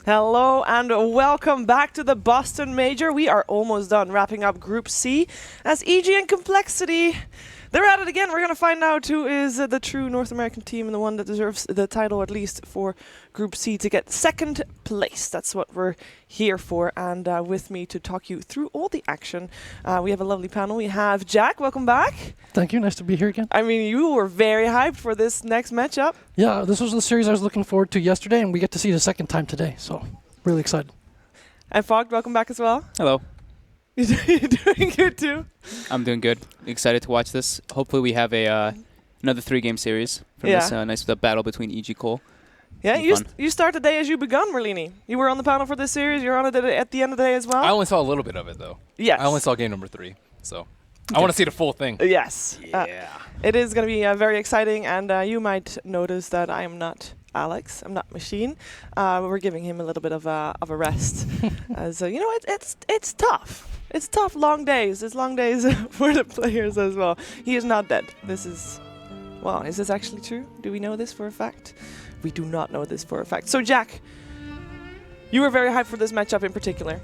Hello and welcome back to the Boston Major. We are almost done wrapping up Group C as EG and Complexity, they're at it again. We're going to find out who is the true North American team and the one that deserves the title, at least for Group C, to get second place. That's what we're here for. And with me to talk you through all the action, we have a lovely panel. We have Jack. Welcome back. Thank you. Nice to be here again. I mean, you were very hyped for this next matchup. Yeah, this was the series I was looking forward to yesterday, and we get to see it a second time today. So, really excited. And Fogg, welcome back as well. Hello. You're doing good too. I'm doing good. Excited to watch this. Hopefully we have a another 3-game series from this nice battle between EG Cole. Yeah, you start the day as you begun, Merlini. You were on the panel for this series. You're on it at the end of the day as well. I only saw a little bit of it, though. Yes. I only saw game number 3, so I want to see the full thing. Yes. Yeah. It is going to be very exciting, and you might notice that I am not Alex. I'm not Machine. We're giving him a little bit of a rest, as you know, it's tough. It's tough, long days. It's long days for the players as well. He is not dead. This is, well, is this actually true? Do we know this for a fact? We do not know this for a fact. So, Jack, you were very hyped for this matchup in particular.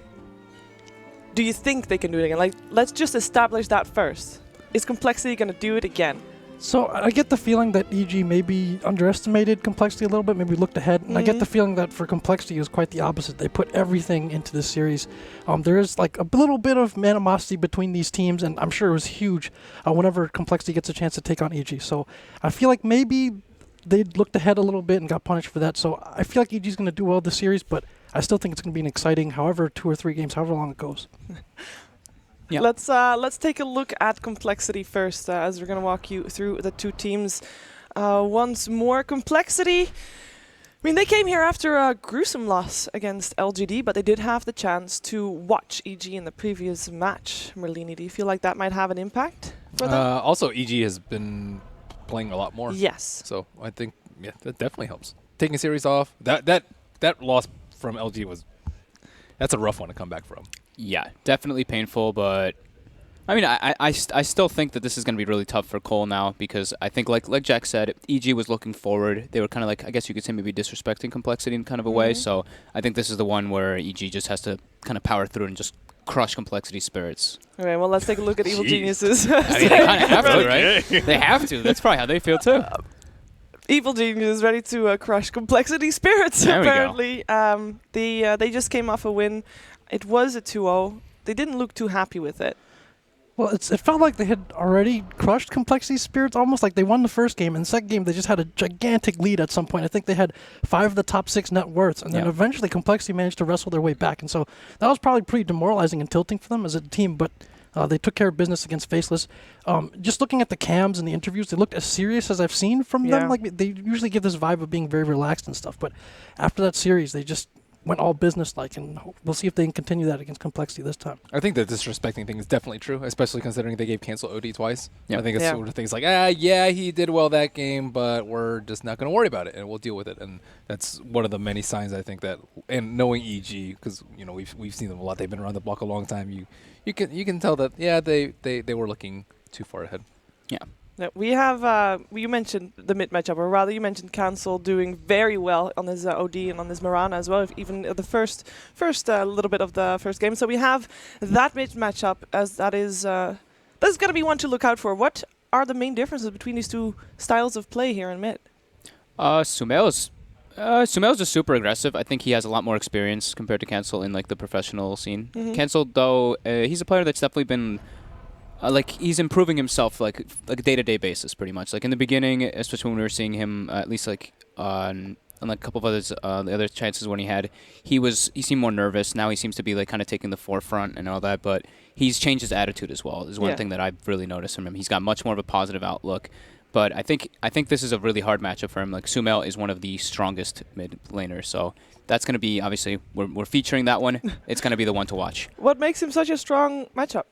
Do you think they can do it again? Like, let's just establish that first. Is Complexity going to do it again? So, I get the feeling that EG maybe underestimated Complexity a little bit, maybe looked ahead. And I get the feeling that for Complexity it was quite the opposite. They put everything into this series. There is like a little bit of animosity between these teams, and I'm sure it was huge whenever Complexity gets a chance to take on EG. So, I feel like maybe they looked ahead a little bit and got punished for that. So, I feel like EG's going to do well this series, but I still think it's going to be an exciting, however, 2 or 3 games, however long it goes. Yeah. Let's take a look at Complexity first, as we're going to walk you through the two teams once more. Complexity, I mean, they came here after a gruesome loss against LGD, but they did have the chance to watch EG in the previous match. Merlini, do you feel like that might have an impact for them? Also, EG has been playing a lot more. Yes. So I think, yeah, that definitely helps. Taking a series off, that loss from LG that's a rough one to come back from. Yeah, definitely painful, but I mean, I still think that this is going to be really tough for Cole now because I think, like Jack said, EG was looking forward. They were kind of like, I guess you could say maybe disrespecting Complexity in kind of a way. So I think this is the one where EG just has to kind of power through and just crush Complexity spirits. All right, well, let's take a look at Evil Geniuses. I mean, they kind of have to, right? They have to. That's probably how they feel too. Evil Genius is ready to crush Complexity spirits, there apparently. They just came off a win. It was a 2-0. They didn't look too happy with it. Well, it felt like they had already crushed Complexity spirits, almost like they won the first game. In the second game, they just had a gigantic lead at some point. I think they had 5 of the top 6 net worths, and then eventually Complexity managed to wrestle their way back. And so that was probably pretty demoralizing and tilting for them as a team, but they took care of business against Faceless. Just looking at the cams and the interviews, they looked as serious as I've seen from them. Like they usually give this vibe of being very relaxed and stuff, but after that series, they just went all business-like, and we'll see if they can continue that against Complexity this time. I think the disrespecting thing is definitely true, especially considering they gave Cancel OD twice. Yep. I think it's sort of things like, he did well that game, but we're just not going to worry about it, and we'll deal with it. And that's one of the many signs, I think, that, and knowing EG, because you know we've seen them a lot, they've been around the block a long time. You can tell that they were looking too far ahead. Yeah. Yeah, we have, you mentioned the mid matchup, or rather you mentioned Cancel doing very well on his OD and on his Mirana as well, even the first little bit of the first game. So we have that mid matchup, as that's going to be one to look out for. What are the main differences between these two styles of play here in mid? Sumail's just super aggressive. I think he has a lot more experience compared to Cancel in like the professional scene. Cancel, though, he's a player that's definitely been he's improving himself like a day-to-day basis pretty much. Like in the beginning, especially when we were seeing him at least like on like a couple of others, the other chances when he seemed more nervous. Now he seems to be like kind of taking the forefront and all that, but he's changed his attitude as well. Is one thing that I've really noticed from him. He's got much more of a positive outlook. But I think this is a really hard matchup for him. Like Sumail is one of the strongest mid laners, so that's going to be, obviously we're featuring that one. It's going to be the one to watch. What makes him such a strong matchup?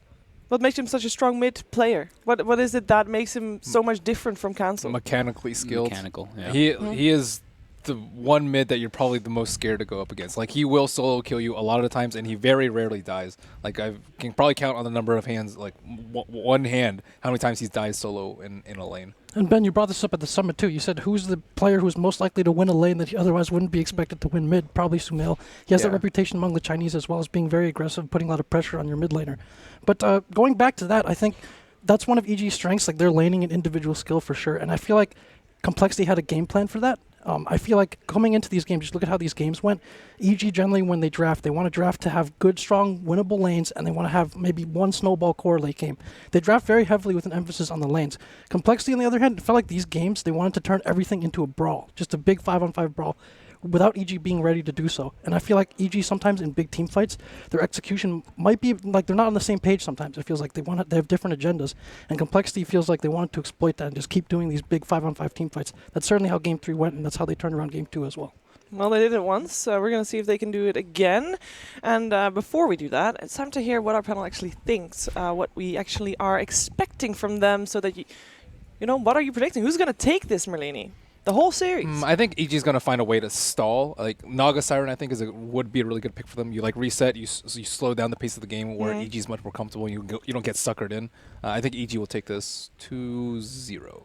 What makes him such a strong mid player? What is it that makes him so much different from Cancel? Mechanically skilled. Mechanical, yeah. He is the one mid that you're probably the most scared to go up against. Like, he will solo kill you a lot of the times, and he very rarely dies. Like, I can probably count on the number of hands, like one hand, how many times he's died solo in a lane. And Ben, you brought this up at the summit too. You said who's the player who's most likely to win a lane that he otherwise wouldn't be expected to win mid? Probably Sumail. He has that Yeah. reputation among the Chinese as well as being very aggressive, putting a lot of pressure on your mid laner. But going back to that, I think that's one of EG's strengths. Like, they're laning an individual skill for sure. And I feel like Complexity had a game plan for that. I feel like coming into these games, just look at how these games went. EG generally, when they draft, they want to draft to have good, strong, winnable lanes, and they want to have maybe one snowball core late game. They draft very heavily with an emphasis on the lanes. Complexity, on the other hand, it felt like these games, they wanted to turn everything into a brawl, just a big 5-on-5 brawl, without EG being ready to do so. And I feel like EG sometimes in big team fights, their execution might be like they're not on the same page sometimes. It feels like they have different agendas. And Complexity feels like they wanted to exploit that and just keep doing these big 5-on-5 team fights. That's certainly how Game 3 went, and that's how they turned around Game 2 as well. Well, they did it once. We're going to see if they can do it again. And before we do that, it's time to hear what our panel actually thinks, what we actually are expecting from them, so that you know, what are you predicting? Who's going to take this, Merlini? The whole series. I think EG is going to find a way to stall. Like Naga Siren, I think would be a really good pick for them. You like reset, you slow down the pace of the game where EG is much more comfortable. And you don't get suckered in. I think EG will take this 2-0.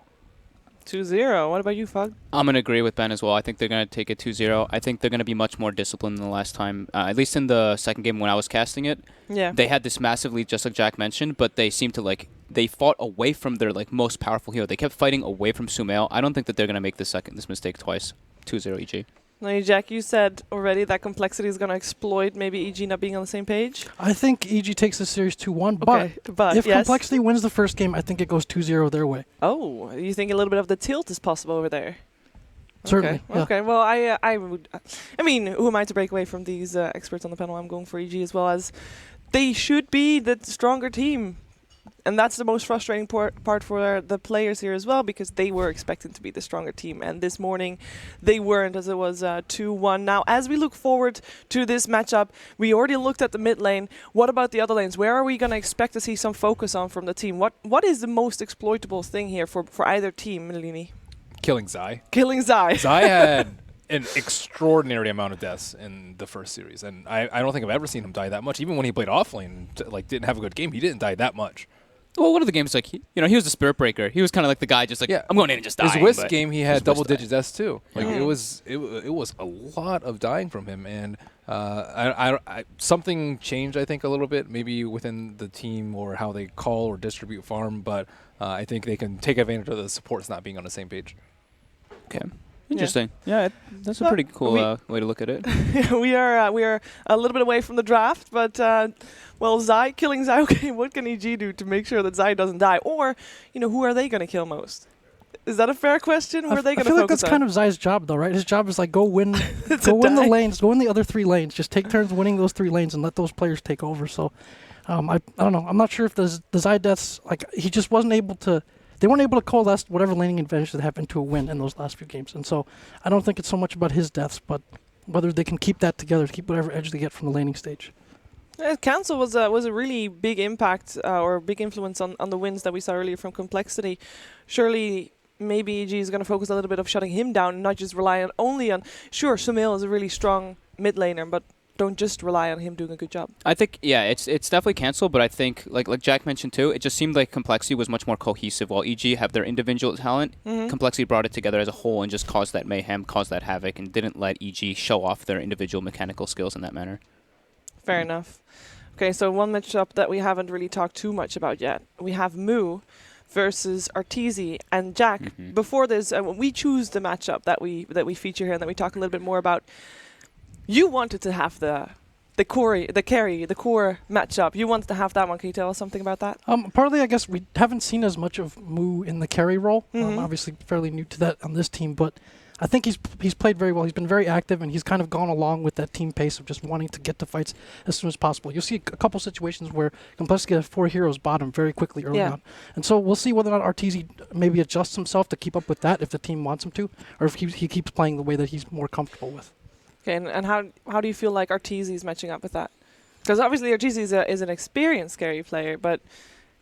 2-0. What about you, Fug? I'm going to agree with Ben as well. I think they're going to take it 2-0. I think they're going to be much more disciplined than the last time. At least in the second game when I was casting it. Yeah. They had this massive lead, just like Jack mentioned, but they seemed to they fought away from their most powerful hero. They kept fighting away from Sumail. I don't think that they're going to make this mistake twice. 2-0 EG. Now, Jack, you said already that Complexity is going to exploit maybe EG not being on the same page. I think EG takes this series 2-1, Okay, but if yes. Complexity wins the first game, I think it goes 2-0 their way. Oh, you think a little bit of the tilt is possible over there? Certainly. Okay. Yeah. Okay. Well, I would. I mean, who am I to break away from these experts on the panel? I'm going for EG as well, as they should be the stronger team. And that's the most frustrating part for the players here as well, because they were expecting to be the stronger team. And this morning, they weren't, as it was 2-1. Now, as we look forward to this matchup, we already looked at the mid lane. What about the other lanes? Where are we going to expect to see some focus on from the team? What is the most exploitable thing here for either team, Melini? Killing Zai. Killing Zai. Zai had an extraordinary amount of deaths in the first series, and I don't think I've ever seen him die that much. Even when he played offlane, didn't have a good game, he didn't die that much. Well, one of the games, he was the spirit breaker. He was kind of like the guy, just I'm going in and just dying. His Wisp game, he had double dying. digit deaths too. Like it was a lot of dying from him, and something changed, I think, a little bit, maybe within the team or how they call or distribute farm. But I think they can take advantage of the supports not being on the same page. Okay. Interesting. Yeah, that's a pretty cool way to look at it. we are a little bit away from the draft, but Zai, killing Zai. Okay, what can EG do to make sure that Zai doesn't die? Or, who are they going to kill most? Is that a fair question? Who are they going to focus on? I feel like that's kind of Zai's job, though, right? His job is go win the lanes, go in the other 3 lanes, just take turns winning those 3 lanes and let those players take over. So, I don't know. I'm not sure if the Zai deaths, he just wasn't able to. They weren't able to coalesce whatever laning advantage they have into a win in those last few games. And so I don't think it's so much about his deaths, but whether they can keep that together, to keep whatever edge they get from the laning stage. Cancel was a really big impact or big influence on the wins that we saw earlier from Complexity. Surely maybe EG is going to focus a little bit of shutting him down and not just rely only on... Sure, Sumail is a really strong mid laner, but don't just rely on him doing a good job. I think, it's definitely Cancel, but I think, like Jack mentioned too, it just seemed like Complexity was much more cohesive. While EG have their individual talent, Complexity brought it together as a whole and just caused that mayhem, caused that havoc, and didn't let EG show off their individual mechanical skills in that manner. Fair enough. Okay, so one matchup that we haven't really talked too much about yet. We have Mu versus Arteezy. And Jack, before this, we choose the matchup that we feature here and that we talk a little bit more about. You wanted to have the core matchup. You wanted to have that one. Can you tell us something about that? Partly, I guess we haven't seen as much of Mu in the carry role. Obviously, fairly new to that on this team, but I think he's played very well. He's been very active, and he's kind of gone along with that team pace of just wanting to get to fights as soon as possible. You'll see a couple situations where Complexity has 4 heroes bottom very quickly early on. And so we'll see whether or not Arteezy maybe adjusts himself to keep up with that if the team wants him to, or if he keeps playing the way that he's more comfortable with. Okay, and how do you feel like Arteezy is matching up with that? Because obviously Arteezy is an experienced carry player, but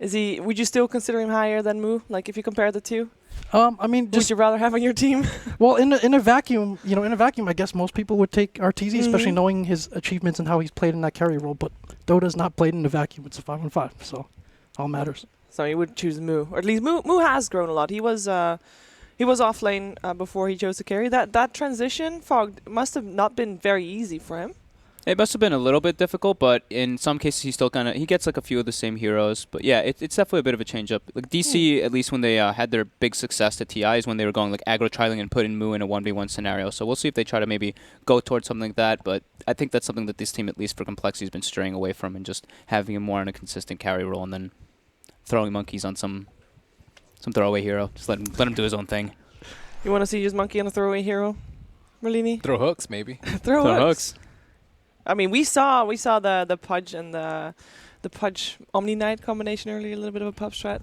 would you still consider him higher than Mu? Like if you compare the two? I mean, would you rather have on your team? Well, in a vacuum, I guess most people would take Arteezy, especially knowing his achievements and how he's played in that carry role. But Dota's not played in a vacuum; it's a 5-on-5, so all matters. So he would choose Moo, or at least Moo has grown a lot. He was off lane before he chose to carry. That transition fog must have not been very easy for him. It must have been a little bit difficult, but in some cases he still he gets like a few of the same heroes. But yeah, it's definitely a bit of a change up. Like DC, at least when they had their big success at TI, is when they were going like aggro trialing and putting Moo in a 1v1 scenario. So we'll see if they try to maybe go towards something like that. But I think that's something that this team, at least for Complexity, has been straying away from, and just having him more in a consistent carry role, and then throwing monkeys on some throwaway hero. Just let him do his own thing. You want to see his monkey on a throwaway hero, Merlini? Throw hooks, maybe. Throw hooks. Hooks. I mean, we saw the Pudge and the Pudge Omni Knight combination earlier, a little bit of a pub strat.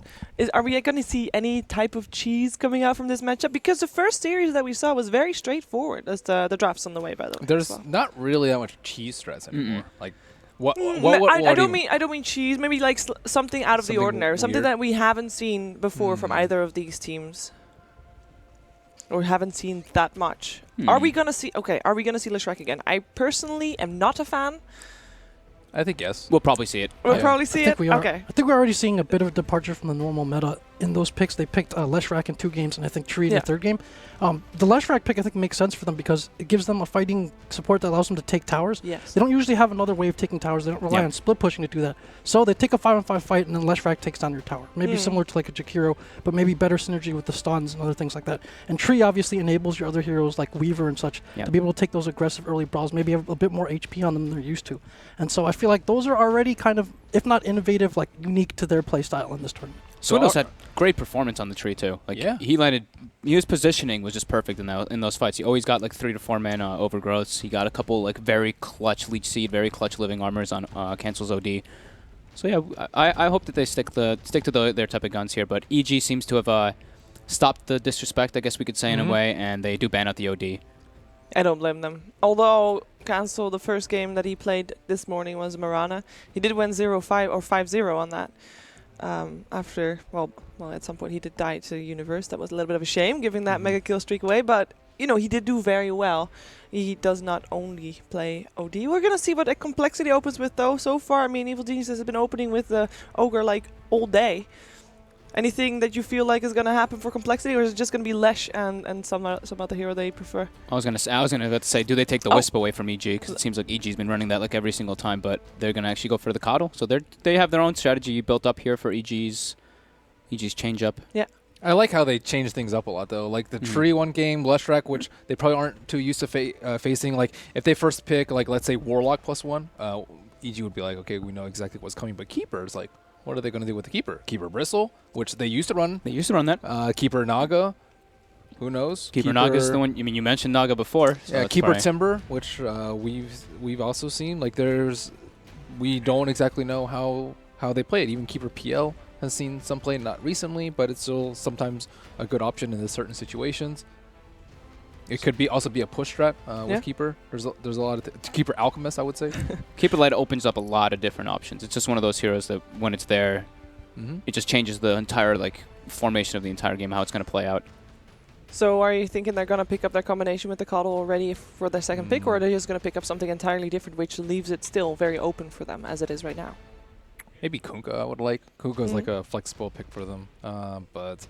Are we going to see any type of cheese coming out from this matchup? Because the first series that we saw was very straightforward. As the draft's on the way, by the way. There's well. not really that much cheese strats anymore. Like, what I do don't mean cheese. Maybe like something out of the Something ordinary, something weird. that we haven't seen before from either of these teams, or haven't seen that much. Are we gonna see? Okay, are we gonna see Leshrac again? I personally am not a fan. I think yes. We'll probably see it. We'll Yeah. probably I see think it. we are. Okay. I think we're already seeing a bit of a departure from the normal meta in those picks. They picked Leshrac in 2 games, and I think Tree in Yeah. the 3rd game. The Leshrac pick, I think, makes sense for them because it gives them a fighting support that allows them to take towers. Yes. They don't usually have another way of taking towers. They don't rely on split pushing to do that. So they take a 5-on-5 fight, and then Leshrac takes down your tower. Maybe similar to like a Jakiro, but maybe better synergy with the stuns and other things like that. And Tree obviously enables your other heroes like Weaver and such to be able to take those aggressive early brawls, maybe have a bit more HP on them than they're used to. And so I feel like those are already kind of, if not innovative, like unique to their playstyle in this tournament. Swindles had great performance on the tree too. Like Yeah. his positioning was just perfect in those fights. He always got like 3 to 4 mana overgrowths. He got a couple like very clutch Leech Seed, very clutch living armors on cancels OD. So yeah, I hope that they stick to their type of guns here. But EG seems to have stopped the disrespect, I guess we could say in a way, and they do ban out the OD. I don't blame them. Although Cancel, the first game that he played this morning was Marana. He did win 0-5 or 5-0 on that. After, well, at some point he did die to Universe. That was a little bit of a shame, giving that mega kill streak away. But, you know, he did do very well. He does not only play OD. We're going to see what Complexity opens with, though. So far, I mean, Evil Genius has been opening with the Ogre, like, all day. Anything that you feel like is going to happen for Complexity, or is it just going to be Lesh and some other hero they prefer? I was gonna say, do they take the Wisp away from EG? Because it seems like EG's been running that like every single time, but they're gonna actually go for the Coddle. So they have their own strategy built up here for EG's change up. Yeah. I like how they change things up a lot, though. Like the Tree one game, Leshrac, which they probably aren't too used to facing. Like if they first pick, like let's say Warlock +1, EG would be like, okay, we know exactly what's coming. But Keeper is like, what are they going to do with the Keeper? Keeper Bristle, which they used to run. They used to run that. Keeper Naga, who knows? Keeper Naga's the one. I mean, you mentioned Naga before. So Yeah, that's Keeper probably- Timber, which we've also seen. Like we don't exactly know how they play it. Even Keeper PL has seen some play, not recently, but it's still sometimes a good option in certain situations. It could also be a push strat with Keeper. There's a lot of Keeper Alchemist, I would say. Keeper Light opens up a lot of different options. It's just one of those heroes that when it's there, it just changes the entire like formation of the entire game, how it's going to play out. So are you thinking they're going to pick up their combination with the Coddle already for their second pick, or are they just going to pick up something entirely different, which leaves it still very open for them as it is right now? Maybe Kunkka I would like. Kunkka is like a flexible pick for them, but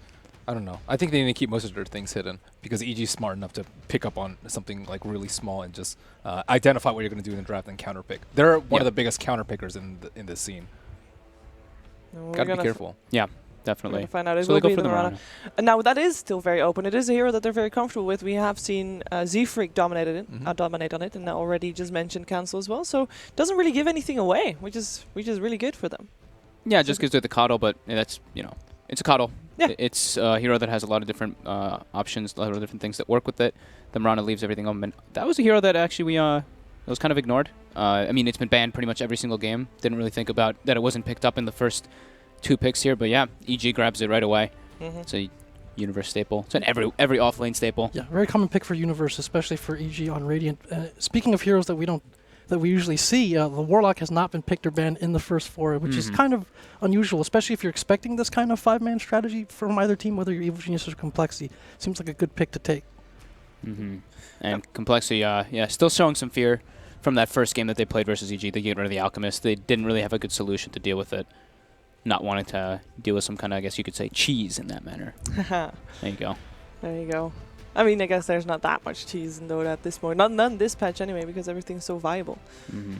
I don't know. I think they need to keep most of their things hidden because EG is smart enough to pick up on something like really small and just identify what you're going to do in the draft and counter pick. They're one of the biggest counter pickers in this scene. Gotta be careful. Yeah, We're definitely. gonna find out. It So will they go be for the Marana. Marana. And now that is still very open. It is a hero that they're very comfortable with. We have seen Z-Freak dominate on it, and already just mentioned Cancel as well. So doesn't really give anything away, which is really good for them. Yeah, just gives it the Coddle, but that's, it's a Coddle. Yeah. It's a hero that has a lot of different options, a lot of different things that work with it. The Marana leaves everything open. That was a hero that actually it was kind of ignored. I mean, it's been banned pretty much every single game. Didn't really think about that it wasn't picked up in the first 2 picks here, but yeah, EG grabs it right away. It's a Universe staple. It's an every off-lane staple. Yeah, very common pick for Universe, especially for EG on Radiant. Speaking of heroes that we usually see, the Warlock has not been picked or banned in the first 4, which is kind of unusual, especially if you're expecting this kind of 5-man strategy from either team, whether you're Evil Genius or Complexity. Seems like a good pick to take. And Complexity, still showing some fear from that first game that they played versus EG. They get rid of the Alchemist. They didn't really have a good solution to deal with it. not wanting to deal with some kind of, I guess you could say, cheese in that manner. There you go. There you go. I mean, I guess there's not that much cheese in Dota at this point. None this patch anyway, because everything's so viable. Mm-hmm.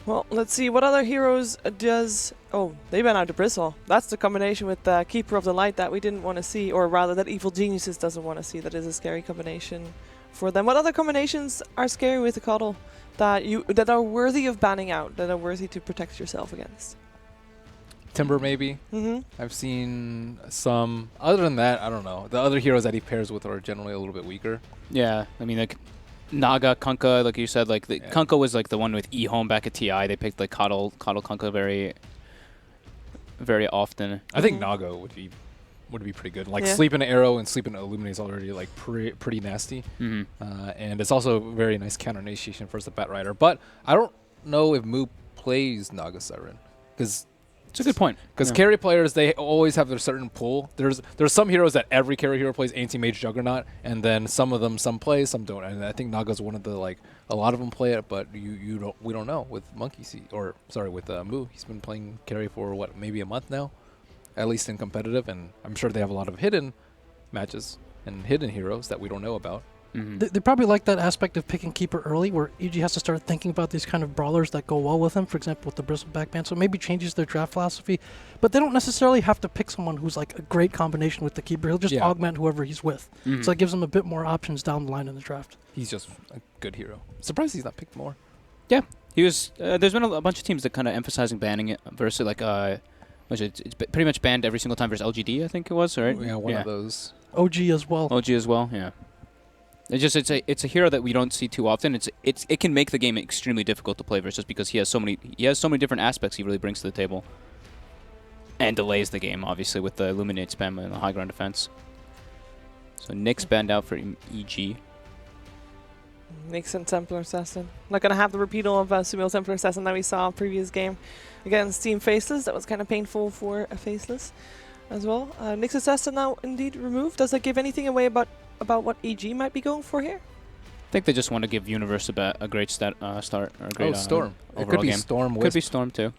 Well, let's see what other heroes does. Oh, they went out to Bristle. That's the combination with Keeper of the Light that we didn't want to see, or rather that Evil Geniuses doesn't want to see. That is a scary combination for them. What other combinations are scary with the Coddle that are worthy of banning out, that are worthy to protect yourself against? Timber, maybe. Mm-hmm. I've seen some. Other than that, I don't know. The other heroes that he pairs with are generally a little bit weaker. Yeah, I mean, like Naga, Kunkka, like you said, like the Yeah. Kunkka was like the one with E-Home back at TI. They picked like Coddle Kunkka very, very often. I think Mhm. Naga would be pretty good. Like Yeah. Sleep in Arrow and Sleep in Illuminate is already like pretty nasty. Mm-hmm. And it's also a very nice counter initiation for the Bat Rider. But I don't know if Moo plays Naga Siren because It's a good point. Yeah. carry players, they always have their certain pool. There's some heroes that every carry hero plays anti-mage Juggernaut, and then some of them some play, some don't. And I think Naga's one of the like a lot of them play it, but we don't know with with Moo. He's been playing carry for what, maybe a month now, at least in competitive, and I'm sure they have a lot of hidden matches and hidden heroes that we don't know about. Mm-hmm. They probably like that aspect of picking Keeper early, where EG has to start thinking about these kind of brawlers that go well with him, for example, with the Bristleback ban, so maybe changes their draft philosophy. But they don't necessarily have to pick someone who's like a great combination with the Keeper. He'll just Yeah. augment whoever he's with. Mhm. So it gives them a bit more options down the line in the draft. He's just a good hero. Surprised he's not picked more. He was. There's been a bunch of teams that kind of emphasizing banning it versus like it's pretty much banned every single time versus LGD. I think it was, right? Yeah, one of those. OG as well. OG as well. Yeah. It's a hero that we don't see too often. It can make the game extremely difficult to play versus because he has so many different aspects he really brings to the table. And delays the game, obviously, with the Illuminate spam and the high ground defense. So Nick's banned out for EG. Nyx and Templar Assassin. Not going to have the repeatal of Sumeil's Templar Assassin that we saw in previous game against Team Faceless. That was kind of painful for a Faceless as well. Nyx Assassin now indeed removed. Does that give anything away about what EG might be going for here? I think they just want to give Universe a great start or a great Storm. It overall could be game. Storm. Could be Storm too.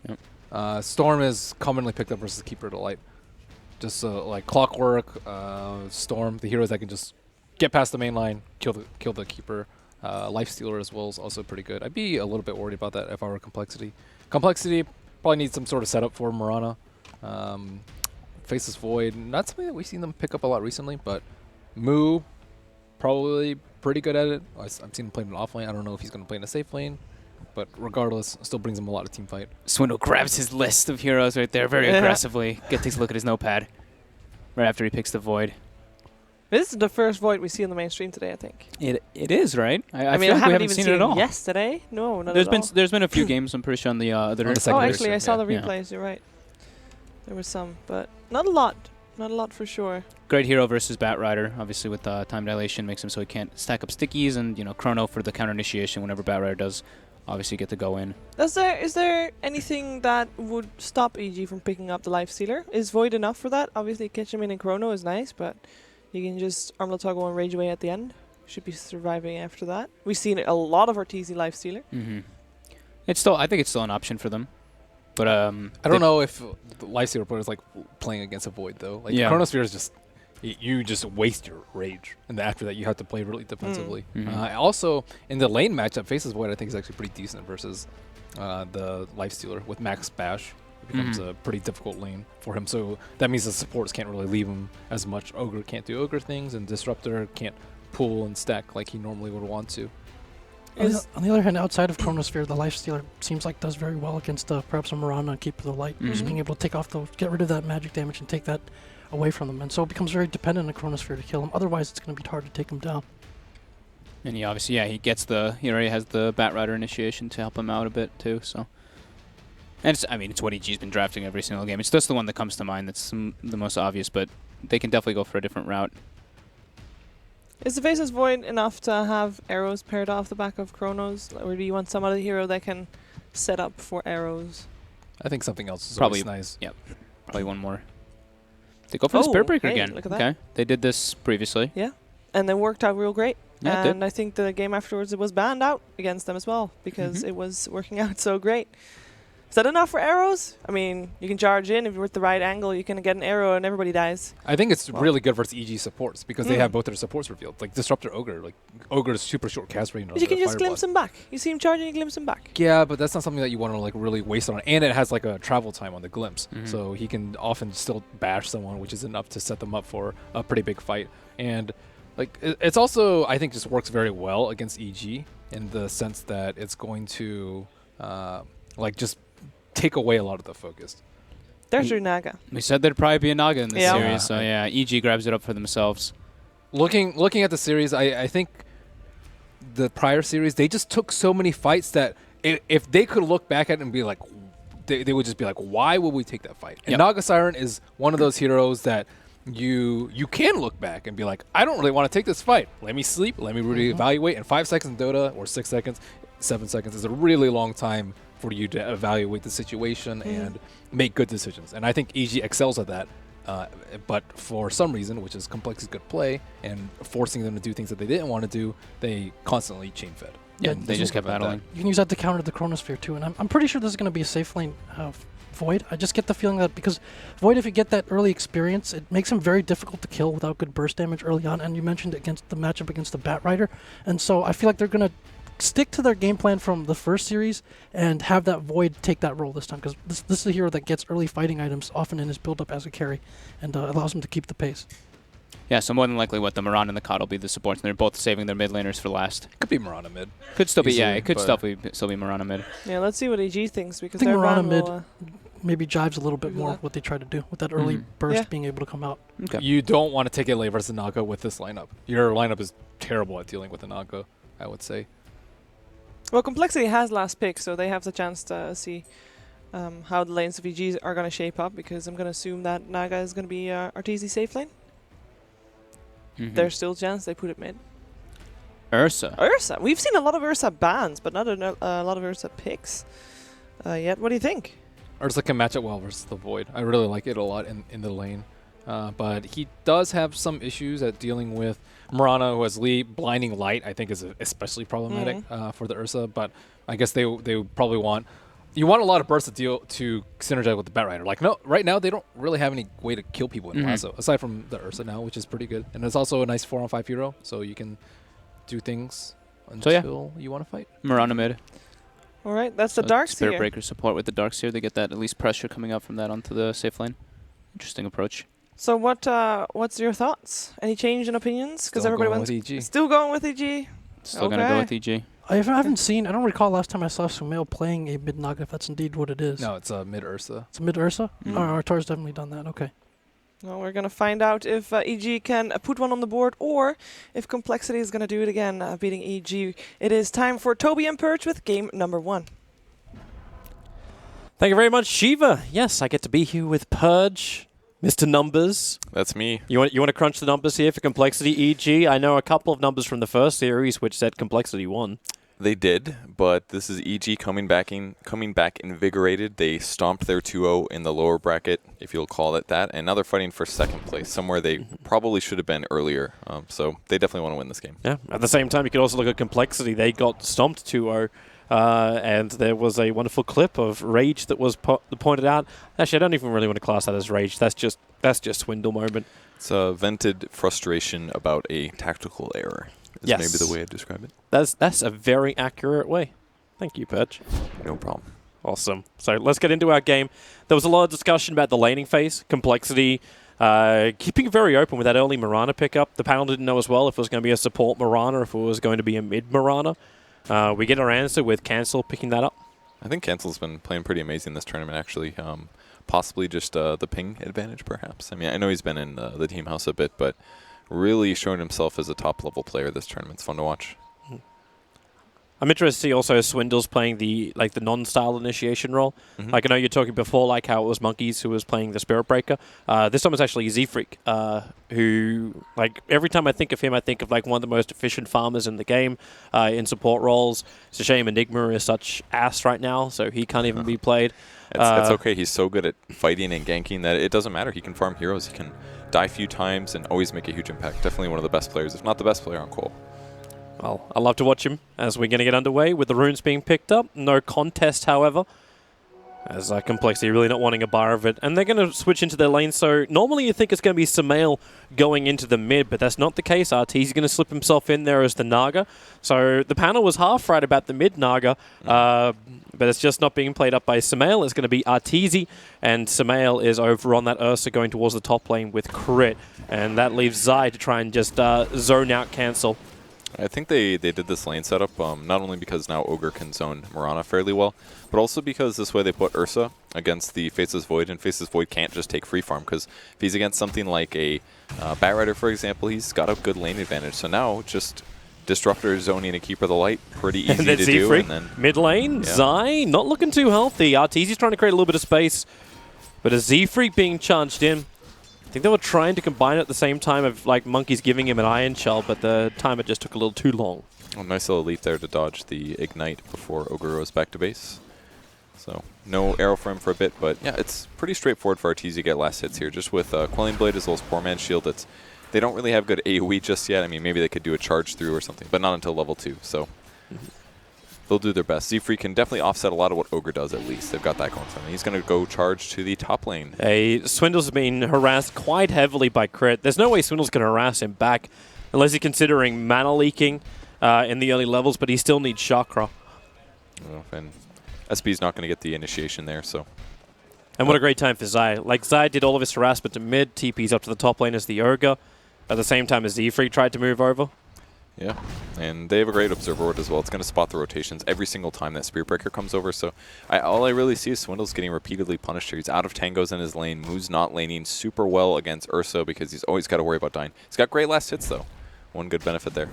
Yep. Storm is commonly picked up versus Keeper of the Light. Just like Clockwork, Storm, the heroes that can just get past the main line, kill the Keeper. Lifestealer as well is also pretty good. I'd be a little bit worried about that if I were Complexity. Complexity probably needs some sort of setup for Mirana. Faceless Void, not something that we've seen them pick up a lot recently, but Moo, probably pretty good at it. I've seen him play in an off lane. I don't know if he's going to play in a safe lane, but regardless, still brings him a lot of team fight. Swindle grabs his list of heroes right there very aggressively. Takes a look at his notepad right after he picks the Void. This is the first Void we see on the mainstream today, I think. It is, right? I feel like mean, I we haven't haven't even seen it at all. yesterday. No, not at all. There's been a few games, I'm pretty sure, on the other. On the second Oh, version, actually, I saw the yeah. replays. You're right. There were some, but not a lot. Not a lot for sure. Great hero versus Bat Rider, obviously with time dilation makes him so he can't stack up stickies, and Chrono for the counter initiation whenever Bat Rider does obviously get to go in. Is there anything that would stop EG from picking up the Lifestealer? Is Void enough for that? Obviously, catch him in Chrono is nice, but you can just Armlet Toggle and Rage Away at the end. Should be surviving after that. We've seen a lot of Arteezy Lifestealer. Mm-hmm. I think it's still an option for them, but I don't know if the Lifestealer player is like playing against a Void though. Like Yeah. Chronosphere is just you just waste your rage, and then after that you have to play really defensively. Mhm. Also, in the lane matchup, Faceless Void I think is actually pretty decent versus the Lifestealer with Max Bash. It becomes Mhm. a pretty difficult lane for him. So that means the supports can't really leave him as much. Ogre can't do Ogre things, and Disruptor can't pull and stack like he normally would want to. On the other hand, outside of Chronosphere, the Lifestealer seems like does very well against perhaps a Mirana and Keeper of the Light. Just Mhm. being able to take off get rid of that magic damage and take that away from them. And so it becomes very dependent on Chronosphere to kill him. Otherwise, it's going to be hard to take him down. And he obviously, he already has the Bat Rider initiation to help him out a bit too. So, and it's what EG's been drafting every single game. It's just the one that comes to mind that's the most obvious, but they can definitely go for a different route. Is the Faceless Void enough to have arrows paired off the back of Chronos? Or do you want some other hero that can set up for arrows? I think something else is Probably- always nice. Probably one more. They go for the Oh, Spirit Breaker hey, again. look at that. Okay, they did this previously. And they worked out real great. Yeah, it did. And I think the game afterwards it was banned out against them as well because Mhm. it was working out so great. Is that enough for arrows? I mean, you can charge in. If you're at the right angle, you can get an arrow and everybody dies. I think it's really good versus EG supports because they have both their supports revealed. Like Disruptor Ogre. Like Ogre's super short cast range. But you can just glimpse him back. You see him charging, you glimpse him back. Yeah, but that's not something that you want to like really waste on. And it has like a travel time on the glimpse. So he can often still bash someone, which is enough to set them up for a pretty big fight. And like it's also, I think, just works very well against EG in the sense that it's going to like just take away a lot of the focus. There's your Naga. We said there'd probably be a Naga in this Yeah. series, so yeah, EG grabs it up for themselves. Looking at the series, I think the prior series, they just took so many fights that if they could look back at it and be like, they would just be like, why would we take that fight? And Naga Siren is one of those heroes that you can look back and be like, I don't really want to take this fight. Let me sleep. Let me reevaluate. And 5 seconds in Dota, or 6 seconds, 7 seconds is a really long time for you to evaluate the situation and make good decisions. And I think EG excels at that. But for some reason, which is Complexity's good play and forcing them to do things that they didn't want to do, they constantly chain fed. Yeah, And they just kept prevent battling. You can use that to counter the Chronosphere too, and I'm pretty sure this is going to be a safe lane Void. I just get the feeling that because Void, if you get that early experience, it makes him very difficult to kill without good burst damage early on, and you mentioned against the matchup against the Bat Rider, and so I feel like they're going to stick to their game plan from the first series and have that Void take that role this time, because this is a hero that gets early fighting items often in his build-up as a carry, and allows him to keep the pace. Yeah, so more than likely what the Moran and the Cod will be the supports, and they're both saving their mid laners for last. Could be Mirana mid. Could still be, yeah, Easily, it could but- still be Morana mid. Yeah, let's see what EG thinks, because I think their Mirana ban mid will, maybe jives a little bit more that. what they try to do with that early burst Yeah. being able to come out. Okay. You don't want to take a late versus Naga with this lineup. Your lineup is terrible at dealing with the Naga, I would say. Well, Complexity has last pick, so they have the chance to see how the lanes of EG are going to shape up, because I'm going to assume that Naga is going to be Arteezy safe lane. There's still a chance they put it mid. Ursa. Ursa. We've seen a lot of Ursa bans, but not a lot of Ursa picks yet. What do you think? Ursa can match up well versus the Void. I really like it a lot in the lane. But he does have some issues at dealing with Mirana, who has Blinding Light, I think is especially problematic for the Ursa. But I guess they would probably want... You want a lot of bursts to synergize with the Bat Rider. Like, no, right now they don't really have any way to kill people in Lasso, aside from the Ursa now, which is pretty good. And it's also a nice 4-on-5 hero, so you can do things until you want to fight. Morana mid. All right, that's the So Darkseer. Spirit Breaker support with the Darkseer. They get that at least pressure coming up from that onto the safe lane. Interesting approach. So what's your thoughts? Any change in opinions? Because Still everybody going went with EG. still going with EG. Still going to go with EG. I haven't seen. I don't recall last time I saw Sumail playing a mid Naga. If that's indeed what it is. No, it's a mid Ursa. It's a mid Ursa. Oh, Artor's definitely done that. Okay. Well, we're going to find out if EG can put one on the board, or if Complexity is going to do it again, beating EG. It is time for Toby and Purge with game number 1. Thank you very much, Shiva. Yes, I get to be here with Purge, Mr. Numbers. That's me. You want to crunch the numbers here for Complexity EG? I know a couple of numbers from the first series which said Complexity won. They did, but this is EG coming back invigorated. They stomped their 2-0 in the lower bracket, if you'll call it that, and now they're fighting for second place, somewhere they probably should have been earlier. So they definitely want to win this game. Yeah. At the same time, you could also look at Complexity. They got stomped 2-0. And there was a wonderful clip of Rage that was pointed out. Actually, I don't even really want to class that as Rage. That's just Swindle moment. It's a vented frustration about a tactical error. Is Yes. maybe the way I'd describe it. That's a very accurate way. Thank you, Purge. No problem. Awesome. So let's get into our game. There was a lot of discussion about the laning phase, Complexity, keeping it very open with that early Mirana pickup. The panel didn't know as well if it was going to be a support Mirana or if it was going to be a mid Mirana. We get our answer with Cancel picking that up. I think Cancel's been playing pretty amazing this tournament, actually. Possibly just the ping advantage, perhaps. I mean, I know he's been in the team house a bit, but really showing himself as a top-level player this tournament. It's fun to watch. I'm interested to see also Swindle's playing the non-style initiation role. Like I know you're talking before, like how it was Monkeys who was playing the Spirit Breaker. This time it's actually Z-Freak, who, like, every time I think of him, I think of like one of the most efficient farmers in the game in support roles. It's a shame Enigma is such ass right now, so he can't even be played. It's okay. He's so good at fighting and ganking that it doesn't matter. He can farm heroes. He can die a few times and always make a huge impact. Definitely one of the best players, if not the best player on Cole. Well, I love to watch him as we're going to get underway with the runes being picked up. No contest, however. As Complexity really not wanting a bar of it. And they're going to switch into their lane. So normally you think it's going to be Sumail going into the mid, but that's not the case. Arteezy's going to slip himself in there as the Naga. So the panel was half right about the mid Naga, but it's just not being played up by Sumail. It's going to be Arteezy, and Sumail is over on that Ursa going towards the top lane with Crit. And that leaves Zai to try and just zone out cancel. I think they did this lane setup not only because now Ogre can zone Mirana fairly well, but also because this way they put Ursa against the Faceless Void, and Faceless Void can't just take free farm, because if he's against something like a Batrider, for example, he's got a good lane advantage. So now just Disruptor zoning a Keeper of the Light, pretty easy to do. And then mid lane, Zai not looking too healthy. Arteezy's trying to create a little bit of space, but a Z-Freak being charged in. I think they were trying to combine it at the same time of like Monkeys giving him an Iron Shell, but the timer just took a little too long. Oh, nice little leap there to dodge the Ignite before Ogre goes back to base. So no arrow for him for a bit, but yeah, it's pretty straightforward for Arteezy to get last hits here, just with Quelling Blade as well as Poor Man's Shield. They don't really have good AoE just yet. I mean, maybe they could do a charge through or something, but not until level 2. So they'll do their best. Z-Freak can definitely offset a lot of what Ogre does, at least. They've got that going for them. He's going to go charge to the top lane. Swindle's been harassed quite heavily by Crit. There's no way Swindle's going to harass him back, unless he's considering mana leaking in the early levels, but he still needs Chakra. And SB's not going to get the initiation there, so... And what a great time for Zai. Like, Zai did all of his harassment to mid, TP's up to the top lane as the Ogre, at the same time as Z-Freak tried to move over. Yeah, and they have a great Observer Ward as well. It's going to spot the rotations every single time that Spirit Breaker comes over. So all I really see is Swindle's getting repeatedly punished here. He's out of tangos in his lane. Moo's not laning super well against Ursa because he's always got to worry about dying. He's got great last hits, though. One good benefit there.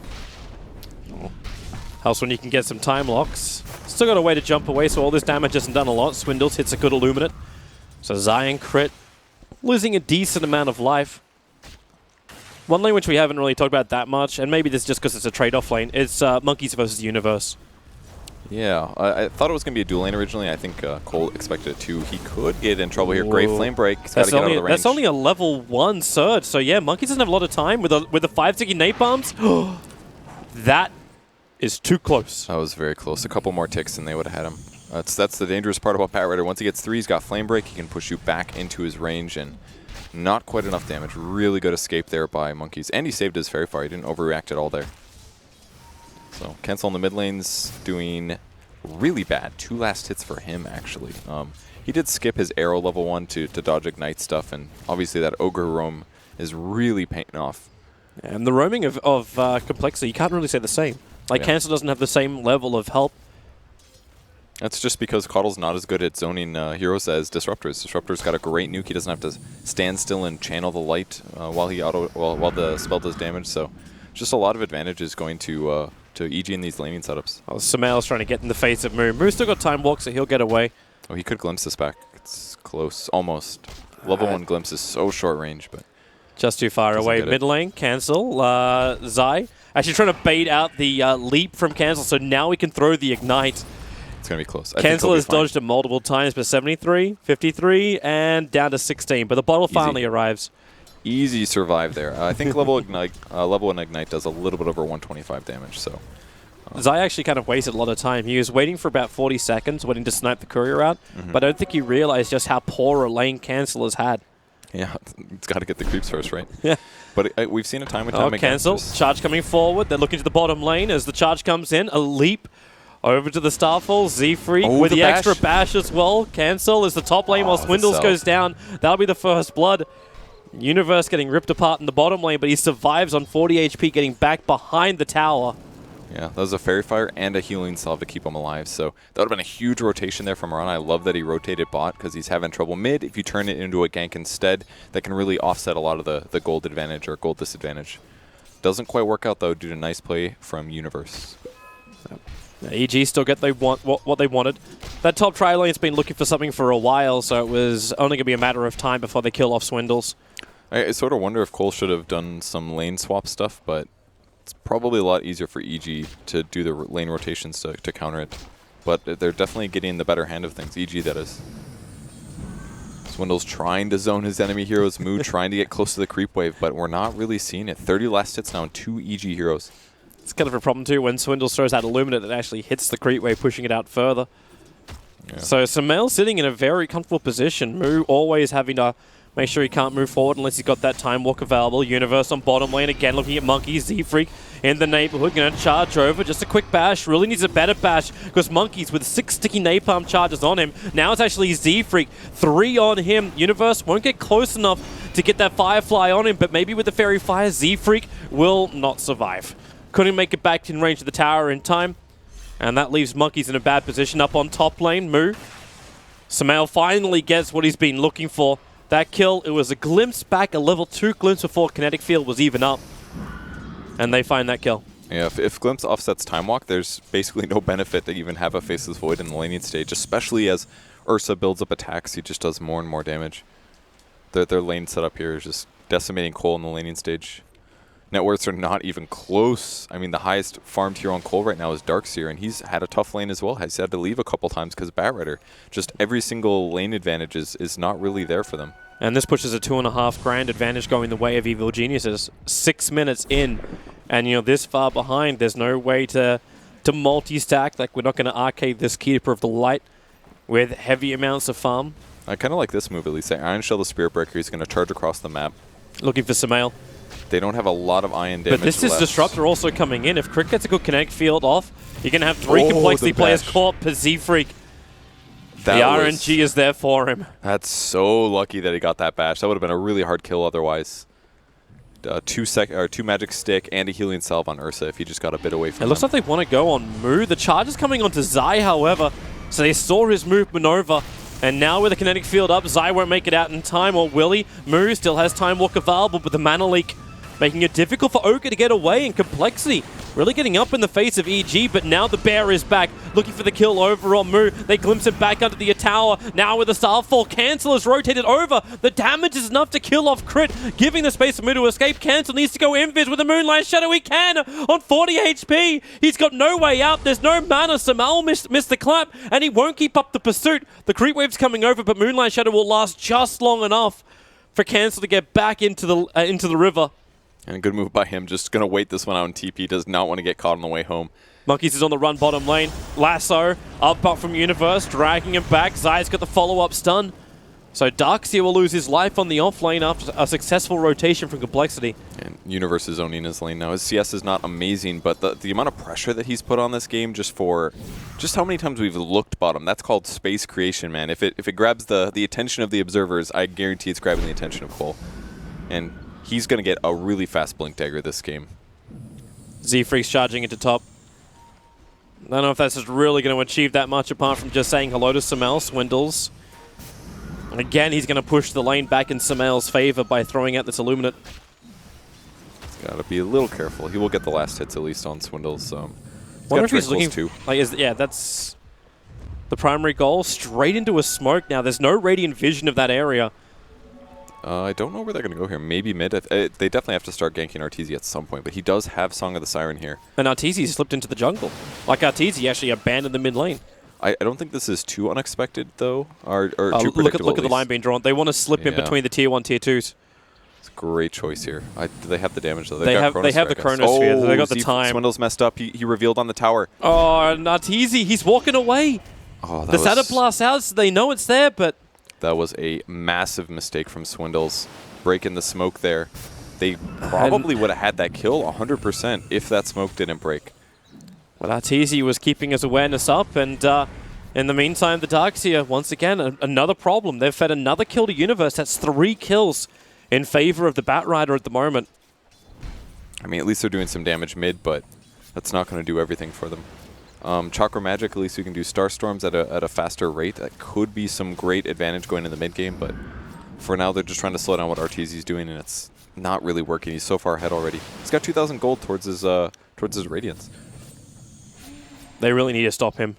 Helps when you can get some time locks. Still got a way to jump away, so all this damage hasn't done a lot. Swindles hits a good Illuminate. So Zai and Crit losing a decent amount of life. One lane which we haven't really talked about that much, and maybe this is just because it's a trade-off lane, it's Monkeys versus Universe. Yeah, I thought it was going to be a dual lane originally. I think Cole expected it too. He could get in trouble here. Whoa. Great Flame Break. He's got to get out of the range. That's only a level 1 surge, so yeah, Monkeys doesn't have a lot of time with the 5-sticky Nate Bombs. That is too close. That was very close. A couple more ticks and they would have had him. That's the dangerous part about Batrider. Once he gets 3, he's got Flame Break. He can push you back into his range, and not quite enough damage. Really good escape there by Monkeys. And he saved his Fairy Fire. He didn't overreact at all there. So Cancel in the mid lane's doing really bad. 2 last hits for him, actually. He did skip his Arrow level 1 to dodge Ignite stuff, and obviously that Ogre roam is really paying off. And the roaming of Complexity, you can't really say the same. Like, Cancel doesn't have the same level of help. That's just because Coddle's not as good at zoning heroes as Disruptor's. Disruptor's got a great nuke. He doesn't have to stand still and channel the light while the spell does damage. So just a lot of advantages going to EG in these laning setups. Oh, Sumail's trying to get in the face of Moo. Moo's still got Time Walk, so he'll get away. Oh, he could glimpse this back. It's close, almost. Level 1 glimpse is so short range, but just too far away. Mid lane, Cancel. Zai actually trying to bait out the leap from Cancel, so now we can throw the Ignite. It's going to be close. Cancel has dodged it multiple times, but 73, 53, and down to 16. But the bottle finally arrives. Easy survive there. I think level 1 Ignite does a little bit over 125 damage. So Zai actually kind of wasted a lot of time. He was waiting for about 40 seconds, waiting to snipe the courier out. But I don't think he realized just how poor a lane Cancel has had. Yeah, it's got to get the creeps first, right? Yeah. But we've seen it time and time again. Cancel. Charge coming forward. They're looking to the bottom lane as the charge comes in. A leap. Over to the Starfall, Z-Freak with the extra bash as well. Cancel is the top lane while Swindles goes down. That'll be the first blood. Universe getting ripped apart in the bottom lane, but he survives on 40 HP, getting back behind the tower. Yeah, that was a Fairy Fire and a healing salve to keep him alive. So that would have been a huge rotation there from Mirana. I love that he rotated bot because he's having trouble mid. If you turn it into a gank instead, that can really offset a lot of the gold advantage or gold disadvantage. Doesn't quite work out, though, due to nice play from Universe. EG still get what they wanted. That top tri lane's been looking for something for a while, so it was only going to be a matter of time before they kill off Swindles. I sort of wonder if Cole should have done some lane swap stuff, but it's probably a lot easier for EG to do the lane rotations to counter it. But they're definitely getting the better hand of things, EG that is. Swindle's trying to zone his enemy heroes, Moo trying to get close to the creep wave, but we're not really seeing it. 30 last hits now on 2 EG heroes. It's kind of a problem too when Swindles throws out Illuminate, it actually hits the creep wave, pushing it out further. Yeah. So Sumail sitting in a very comfortable position. Moo always having to make sure he can't move forward unless he's got that time walk available. Universe on bottom lane again, looking at Monkeys. Z-Freak in the neighborhood, going to charge over. Just a quick bash. Really needs a better bash because Monkeys with 6 sticky napalm charges on him. Now it's actually Z-Freak. 3 on him. Universe won't get close enough to get that Firefly on him, but maybe with the Fairy Fire, Z-Freak will not survive. Couldn't make it back in range of the tower in time. And that leaves Monkeys in a bad position up on top lane. Moo. Sumail finally gets what he's been looking for. That kill, it was a glimpse back, a level 2 glimpse before Kinetic Field was even up. And they find that kill. Yeah, if Glimpse offsets Time Walk, there's basically no benefit to even have a Faceless Void in the laning stage, especially as Ursa builds up attacks. He just does more and more damage. Their lane setup here is just decimating Cole in the laning stage. Net worths are not even close. I mean, the highest farmed hero on Cole right now is Darkseer, and he's had a tough lane as well. He's had to leave a couple times because of Batrider. Just every single lane advantage is not really there for them. And this pushes a 2.5 grand advantage going the way of Evil Geniuses. 6 minutes in, and this far behind, there's no way to multi-stack. Like, we're not going to arcade this Keeper of the Light with heavy amounts of farm. I kind of like this move at least. Iron Shell the Spirit Breaker, he's going to charge across the map. Looking for Sumail. They don't have a lot of iron damage But this is left. Disruptor also coming in. If Crit gets a good Kinetic Field off, you're going to have 3 Complexity the players bash. caught per Z-Freak. The That RNG is there for him. That's so lucky that he got that bash. That would have been a really hard kill otherwise. 2 Magic Stick and a Healing Salve on Ursa if he just got a bit away from It looks them. like they want to go on Moo. The charge is coming onto Zai, however, so they saw his movement over. And now with the Kinetic Field up, Zai won't make it out in time, or will he? Moo still has Time Walk available, but the Mana Leak making it difficult for Ogre to get away, and Complexity really getting up in the face of EG, but now the Bear is back, looking for the kill over on Moo. They glimpse him back under the tower. Now with the Starfall, Cancel is rotated over. The damage is enough to kill off Crit, giving the space for Moo to escape. Cancel needs to go invis with the Moonlight Shadow. He can on 40 HP. He's got no way out. There's no mana. Sumail missed the clap, and he won't keep up the pursuit. The creep wave's coming over, but Moonlight Shadow will last just long enough for Cancel to get back into the river. And a good move by him. Just going to wait this one out in TP. Does not want to get caught on the way home. Monkeys is on the run bottom lane. Lasso up from Universe, dragging him back. Zai's got the follow-up stun. So Darkseer will lose his life on the off lane after a successful rotation from Complexity. And Universe is owning his lane now. His CS is not amazing, but the amount of pressure that he's put on this game just how many times we've looked bottom. That's called space creation, man. If it grabs the attention of the observers, I guarantee it's grabbing the attention of Cole. And he's going to get a really fast Blink Dagger this game. Z-Freak's charging into top. I don't know if that's just really going to achieve that much apart from just saying hello to Sumail. Swindles. And again, he's going to push the lane back in Sumail's favor by throwing out this Illuminate. He's got to be a little careful. He will get the last hits at least on Swindles. Wonder if he's looking too. Yeah, that's the primary goal. Straight into a smoke now. There's no radiant vision of that area. I don't know where they're going to go here. Maybe mid. They definitely have to start ganking Arteezy at some point, but he does have Song of the Siren here. And Arteezy slipped into the jungle. Like Arteezy actually abandoned the mid lane. I don't think this is too unexpected, though, or too predictable. Look at the line being drawn. They want to slip in Yeah. between the tier 1, tier 2s. It's a great choice here. Do they have the damage, though? They have the Chronosphere. They got the time. Swindle's messed up. He revealed on the tower. Oh, and Arteezy, he's walking away. Oh, The Shadow Blast out, so they know it's there, but that was a massive mistake from Swindles. Breaking the smoke there. They probably would have had that kill 100% if that smoke didn't break. well, Arteezy was keeping his awareness up, and in the meantime, the Darkseer, once again, another problem. They've fed another kill to Universe. That's 3 kills in favor of the Batrider at the moment. I mean, at least they're doing some damage mid, but that's not going to do everything for them. Chakra Magic, at least we can do Starstorms at a faster rate. That could be some great advantage going in the mid game, but for now, they're just trying to slow down what Arteezy's doing, and it's not really working. He's so far ahead already. He's got 2,000 gold towards his Radiance. They really need to stop him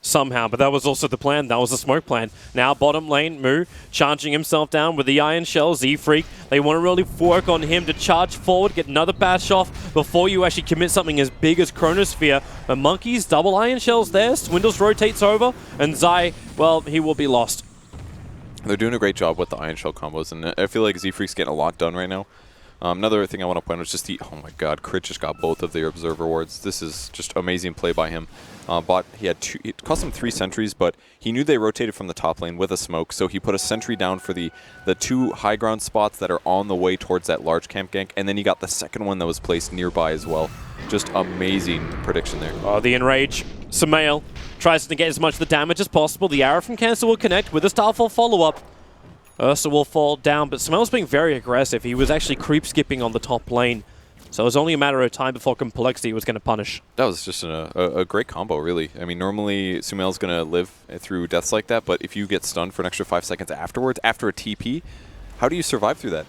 somehow, but that was also the plan. That was the smoke plan. Now bottom lane, Moo charging himself down with the Iron Shell. Z-Freak, they want to really work on him to charge forward, get another bash off before you actually commit something as big as Chronosphere. But Monkeys, double Iron Shells there. Swindles rotates over, and Zai, well, he will be lost. They're doing a great job with the Iron Shell combos, and I feel like Z-Freak's getting a lot done right now. Another thing I want to point out is just oh my god, Crit just got both of their Observer wards. This is just amazing play by him. It cost him 3 sentries, but he knew they rotated from the top lane with a smoke, so he put a sentry down for the 2 high ground spots that are on the way towards that large camp gank, and then he got the second one that was placed nearby as well. Just amazing prediction there. Oh, the Enrage. Sumail tries to get as much of the damage as possible. The arrow from Cancel will connect with a Starfall follow-up. Ursa will fall down, but Sumail's being very aggressive. He was actually creep skipping on the top lane. So it was only a matter of time before Complexity was going to punish. That was just a great combo, really. I mean, normally Sumail's going to live through deaths like that, but if you get stunned for an extra 5 seconds afterwards, after a TP, how do you survive through that?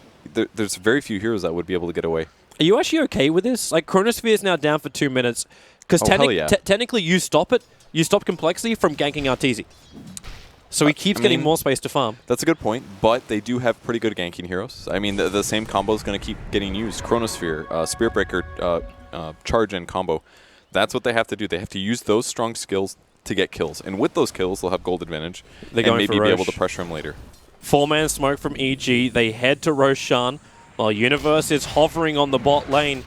There's very few heroes that would be able to get away. Are you actually okay with this? Like, Chronosphere is now down for 2 minutes. Because technically you stop it. You stop Complexity from ganking Arteezy. So he keeps getting more space to farm. That's a good point, but they do have pretty good ganking heroes. I mean, the same combo is going to keep getting used. Chronosphere, Spirit Breaker, charge and combo. That's what they have to do. They have to use those strong skills to get kills. And with those kills, they'll have gold advantage. And maybe be able to pressure him later. 4-man smoke from EG. They head to Roshan while Universe is hovering on the bot lane.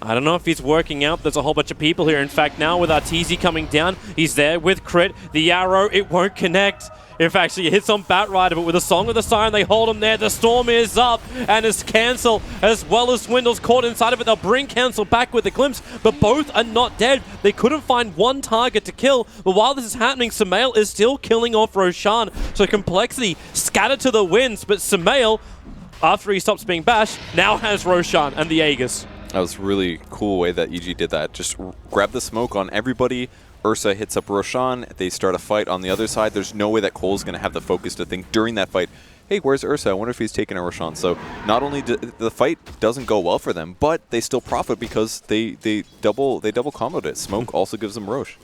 I don't know if he's working out. There's a whole bunch of people here. In fact, now with Arteezy coming down, he's there with Crit. The arrow, it won't connect. In fact, he hits on Batrider, but with a Song of the Siren, they hold him there. The Storm is up, and it's Cancel, as well as Swindle's caught inside of it. They'll bring Cancel back with the Glimpse, but both are not dead. They couldn't find one target to kill, but while this is happening, Sumail is still killing off Roshan. So Complexity scattered to the winds, but Sumail, after he stops being bashed, now has Roshan and the Aegis. That was really cool way that EG did that. Just grab the smoke on everybody. Ursa hits up Roshan. They start a fight on the other side. There's no way that Cole's going to have the focus to think during that fight, hey, where's Ursa? I wonder if he's taking a Roshan. So not only the fight doesn't go well for them, but they still profit because they double comboed it. Smoke also gives them Rosh.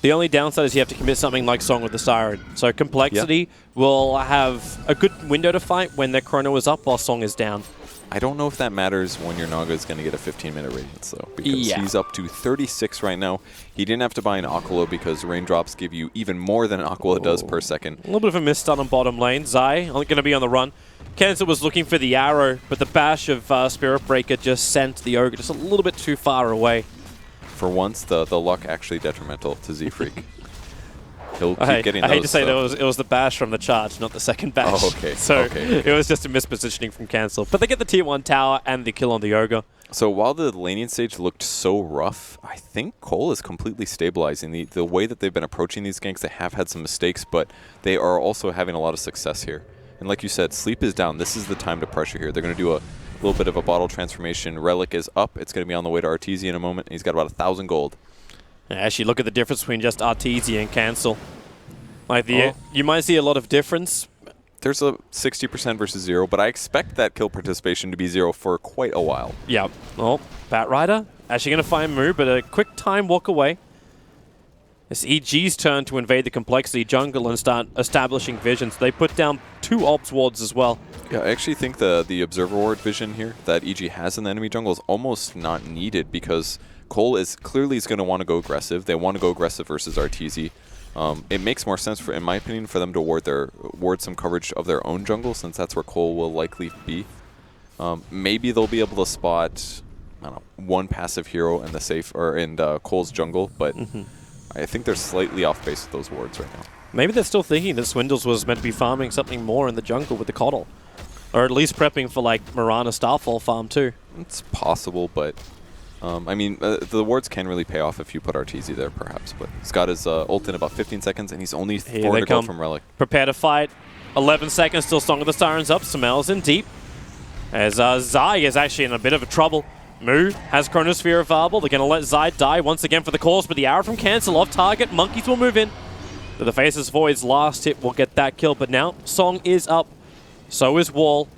The only downside is you have to commit something like Song with the Siren. So Complexity will have a good window to fight when their Chrono is up while Song is down. I don't know if that matters when your Naga is going to get a 15-minute radiance, though, because he's up to 36 right now. He didn't have to buy an Aquila because raindrops give you even more than an Aquila does per second. A little bit of a missed stun on bottom lane. Zai going to be on the run. Kenza was looking for the arrow, but the bash of Spirit Breaker just sent the Ogre just a little bit too far away. For once, the luck actually detrimental to Z-Freak. He'll keep getting I hate those, to say that it was the bash from the charge, not the second bash. Oh, okay. So okay. it was just a mispositioning from Cancel. But they get the tier 1 tower and the kill on the Ogre. So while the laning stage looked so rough, I think Cole is completely stabilizing. The way that they've been approaching these ganks, they have had some mistakes, but they are also having a lot of success here. And like you said, sleep is down. This is the time to pressure here. They're going to do a little bit of a bottle transformation. Relic is up. It's going to be on the way to Arteezy in a moment. He's got about 1,000 gold. Actually, look at the difference between just Arteezy and Cancel. Like you might see a lot of difference. There's a 60% versus 0, but I expect that kill participation to be 0 for quite a while. Yeah. Well, Batrider actually going to find Moo, but a quick time walk away. It's EG's turn to invade the Complexity jungle and start establishing visions. They put down 2 Ops wards as well. Yeah, I actually think the Observer Ward vision here that EG has in the enemy jungle is almost not needed because Cole is clearly going to want to go aggressive. They want to go aggressive versus Arteezy. It makes more sense, in my opinion, for them to ward some coverage of their own jungle, since that's where Cole will likely be. Maybe they'll be able to spot, I don't know, one passive hero in the in Cole's jungle, but I think they're slightly off base with those wards right now. Maybe they're still thinking that Swindles was meant to be farming something more in the jungle with the Coddle, or at least prepping for like Mirana Starfall farm too. It's possible, but. I mean, the wards can really pay off if you put Arteezy there, perhaps. But he's got his ult in about 15 seconds, and he's only 400 gold from Relic. Prepare to fight. 11 seconds, still Song of the Sirens up. Sumail's in deep. As Zai is actually in a bit of a trouble. Moo has Chronosphere available. They're going to let Zai die once again for the cause, but the arrow from Cancel off target. Monkeys will move in. To the Faceless Void's last hit will get that kill, but now Song is up. So is Wall.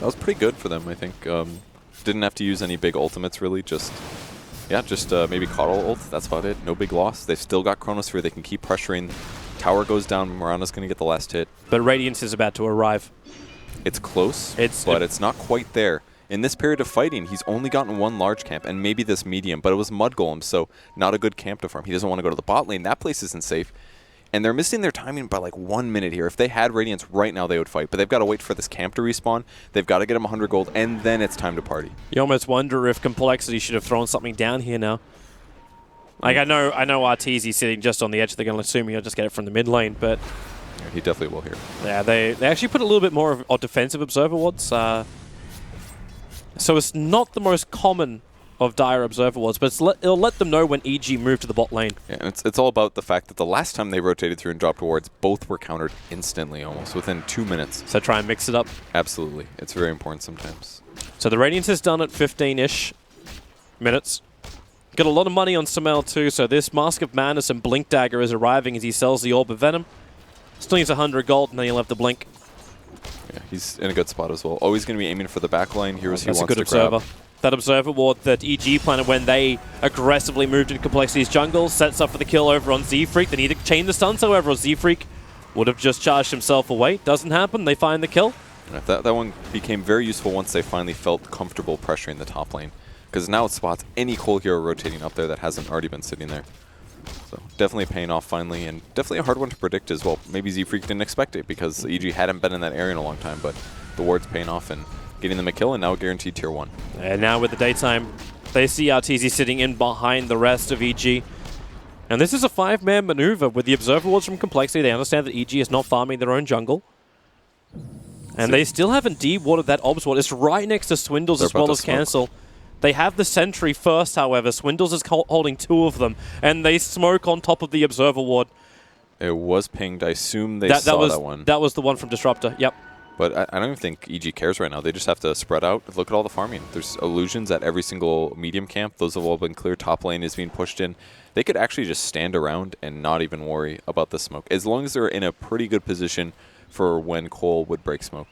That was pretty good for them, I think. Didn't have to use any big ultimates, really. Just maybe Coddle ult. That's about it. No big loss. They've still got Chronosphere. They can keep pressuring. Tower goes down. Mirana's going to get the last hit. But Radiance is about to arrive. It's close, but it's not quite there. In this period of fighting, he's only gotten one large camp, and maybe this medium, but it was Mud Golem, so not a good camp to farm. He doesn't want to go to the bot lane. That place isn't safe. And they're missing their timing by like 1 minute here. If they had Radiance right now, they would fight. But they've got to wait for this camp to respawn. They've got to get them 100 gold, and then it's time to party. You almost wonder if Complexity should have thrown something down here now. Like, I know Arteezy sitting just on the edge. They're going to assume he'll just get it from the mid lane, but... Yeah, he definitely will here. Yeah, they actually put a little bit more of defensive Observer Wards. So it's not the most common of Dire Observer Wards, but it'll let them know when EG move to the bot lane. Yeah, and it's all about the fact that the last time they rotated through and dropped wards, both were countered instantly, almost within 2 minutes. So try and mix it up. Absolutely. It's very important sometimes. So the Radiance is done at 15-ish minutes. Got a lot of money on Sumail too, so this Mask of Madness and Blink Dagger is arriving as he sells the Orb of Venom. Still needs 100 gold, and then he'll have the Blink. Yeah, he's in a good spot as well. Always going to be aiming for the back line. Heroes he That's a wants good to observer. grab. That Observer Ward that EG planted when they aggressively moved into Complexity's jungle sets up for the kill over on Z-Freak. They need to chain the stuns, however, or Z-Freak would have just charged himself away. Doesn't happen. They find the kill. Yeah, that one became very useful once they finally felt comfortable pressuring the top lane. Because now it spots any Cole hero rotating up there that hasn't already been sitting there. So definitely paying off finally, and definitely a hard one to predict as well. Maybe Z-Freak didn't expect it because EG hadn't been in that area in a long time, but the ward's paying off and getting them a kill, and now guaranteed tier 1. And now with the daytime, they see Arteezy sitting in behind the rest of EG. And this is a 5-man maneuver with the Observer Wards from Complexity. They understand that EG is not farming their own jungle. And they still haven't de-warded that Obs Ward. It's right next to Swindles as well as Cancel. They have the Sentry first, however. Swindles is holding 2 of them, and they smoke on top of the Observer Ward. It was pinged. I assume they saw that one. That was the one from Disruptor, yep. But I don't even think EG cares right now. They just have to spread out. Look at all the farming. There's illusions at every single medium camp. Those have all been clear. Top lane is being pushed in. They could actually just stand around and not even worry about the smoke, as long as they're in a pretty good position for when Cole would break smoke.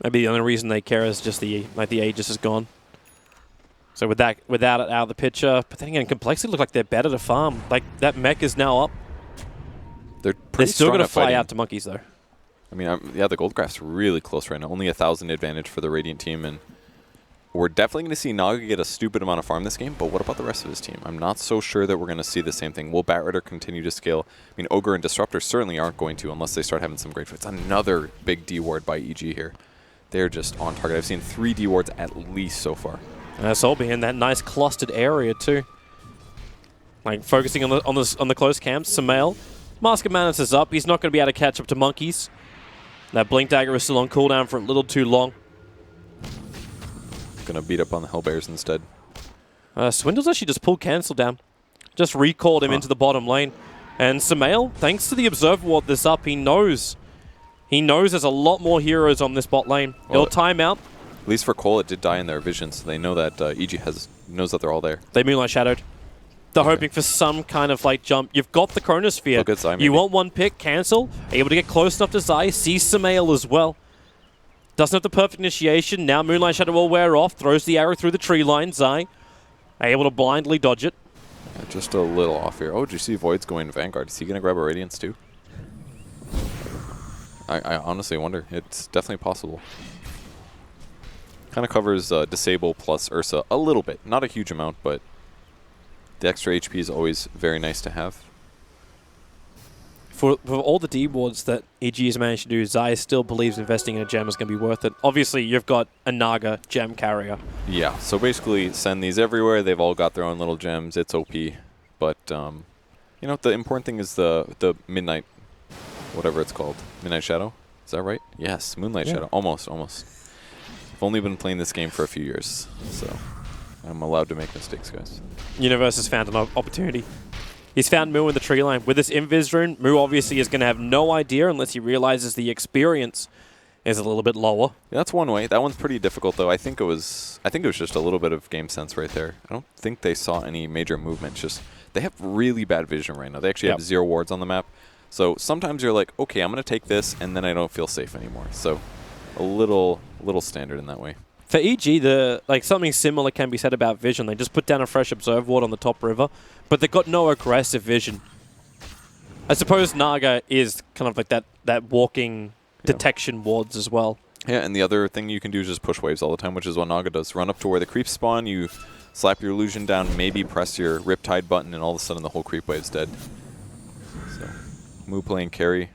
Maybe the only reason they care is just the Aegis is gone. So without it out of the picture, but then again, Complexity look like they're better to farm. Like, that mech is now up. They're still going to fly fighting out to Monkeys, though. I mean, yeah, the gold graph's really close right now. Only 1,000 advantage for the Radiant team, and we're definitely going to see Naga get a stupid amount of farm this game, but what about the rest of his team? I'm not so sure that we're going to see the same thing. Will Batrider continue to scale? I mean, Ogre and Disruptor certainly aren't going to unless they start having some great fights. Another big D-ward by EG here. They're just on target. I've seen 3 D-wards at least so far. Solby in that nice clustered area too. Like focusing on the close camps. Sumail, Mask of Madness is up. He's not going to be able to catch up to Monkeys. That Blink Dagger is still on cooldown for a little too long. Gonna beat up on the Hellbears instead. Swindles actually just pulled Cancel down. Just recalled him into the bottom lane. And Sumail, thanks to the Observer Ward this up, he knows there's a lot more heroes on this bot lane. Well, He'll time out. At least for Cole, it did die in their vision, so they know that EG knows that they're all there. They Moonlight Shadowed. They're hoping for some kind of like jump. You've got the Chronosphere. Look at Zai, you want one pick, Cancel. Able to get close enough to Zai. See Sumail as well. Doesn't have the perfect initiation. Now Moonlight Shadow will wear off. Throws the arrow through the tree line. Zai able to blindly dodge it. Yeah, just a little off here. Oh, did you see Void's going Vanguard? Is he going to grab a Radiance too? I honestly wonder. It's definitely possible. Kind of covers Disable plus Ursa a little bit. Not a huge amount, but the extra HP is always very nice to have. For all the D-wards that EG has managed to do, Zai still believes investing in a gem is going to be worth it. Obviously, you've got a Naga gem carrier. Yeah, so basically send these everywhere. They've all got their own little gems. It's OP. But, you know, the important thing is the Midnight, whatever it's called. Midnight Shadow? Is that right? Yes, Moonlight Shadow. Almost. I've only been playing this game for a few years, so I'm allowed to make mistakes, guys. Universe has found an opportunity. He's found Moo in the tree line. With this Invis rune, Moo obviously is going to have no idea unless he realizes the experience is a little bit lower. Yeah, that's one way. That one's pretty difficult, though. I think it was just a little bit of game sense right there. I don't think they saw any major movement. Just they have really bad vision right now. They actually have 0 wards on the map. So sometimes you're like, okay, I'm going to take this, and then I don't feel safe anymore. So a little standard in that way. For EG, something similar can be said about vision. They just put down a fresh Observe Ward on the top river, but they've got no aggressive vision. I suppose Naga is kind of like that walking detection wards as well. Yeah, and the other thing you can do is just push waves all the time, which is what Naga does. Run up to where the creeps spawn, you slap your illusion down, maybe press your Riptide button, and all of a sudden the whole creep wave's dead. Mu playing carry.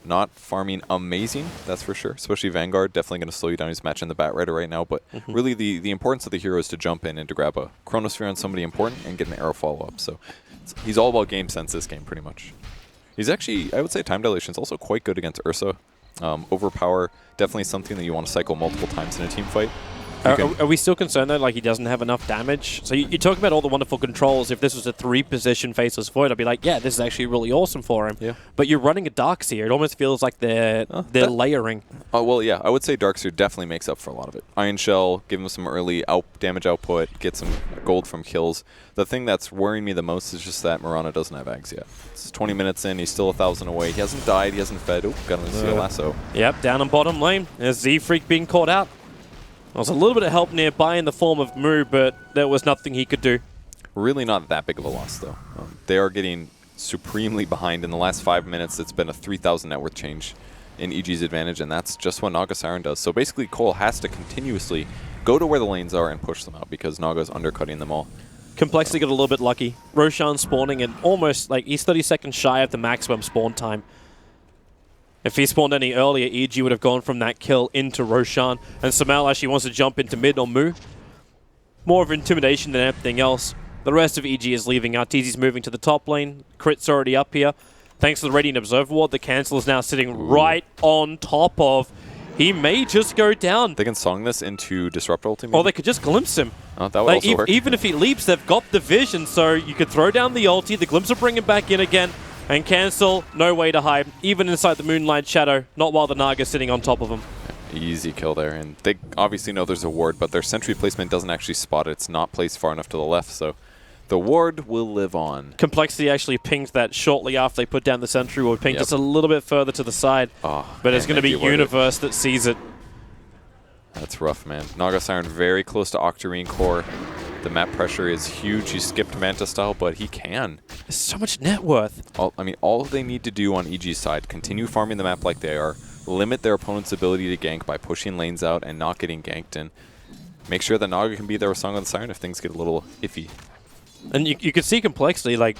Not farming amazing, that's for sure. Especially Vanguard, definitely going to slow you down. He's matching the Batrider right now. But really the importance of the hero is to jump in and to grab a Chronosphere on somebody important and get an arrow follow-up. So he's all about game sense this game, pretty much. He's actually, I would say, time dilation is also quite good against Ursa. Overpower, definitely something that you want to cycle multiple times in a team fight. Are we still concerned, though, like he doesn't have enough damage? So you talk about all the wonderful controls. If this was a 3-position Faceless Void, I'd be like, yeah, this is actually really awesome for him. Yeah. But you're running a Darkseer. It almost feels like they're layering. Oh, well, yeah, I would say Darkseer definitely makes up for a lot of it. Iron Shell, give him some early damage output, get some gold from kills. The thing that's worrying me the most is just that Mirana doesn't have Ags yet. It's 20 minutes in, he's still 1,000 away. He hasn't died, he hasn't fed. Oh, got him to see a lasso. Yep, down on bottom lane. There's Z-Freak being caught out. There was a little bit of help nearby in the form of Mu, but there was nothing he could do. Really not that big of a loss, though. They are getting supremely behind. In the last 5 minutes, it's been a 3,000 net worth change in EG's advantage, and that's just what Naga Siren does. So basically, Cole has to continuously go to where the lanes are and push them out because Naga's undercutting them all. Complexity got a little bit lucky. Roshan spawning and almost, like, he's 30 seconds shy of the maximum spawn time. If he spawned any earlier, EG would have gone from that kill into Roshan. And Sumail actually wants to jump into mid on Mu. More of intimidation than anything else. The rest of EG is leaving. Arteezy's moving to the top lane. Crit's already up here. Thanks to the Radiant Observer Ward, the Cancel is now sitting right on top of. He may just go down. They can song this into Disrupt ulti. Or they could just glimpse him. Oh, that would also work. Even if he leaps, they've got the vision, so you could throw down the ulti. The glimpse will bring him back in again. And Cancel, no way to hide, even inside the Moonlight Shadow, not while the Naga's sitting on top of him. Easy kill there, and they obviously know there's a ward, but their sentry placement doesn't actually spot it. It's not placed far enough to the left, so the ward will live on. Complexity actually pinged that shortly after they put down the sentry ward, pinged just a little bit further to the side, but it's going to be Universe that sees it. That's rough, man. Naga Siren very close to Octarine Core. The map pressure is huge. He skipped Manta style, but he can. There's so much net worth. All they need to do on EG's side, continue farming the map like they are, limit their opponent's ability to gank by pushing lanes out and not getting ganked, and make sure that Naga can be there with Song of the Siren if things get a little iffy. And you can see Complexity, like,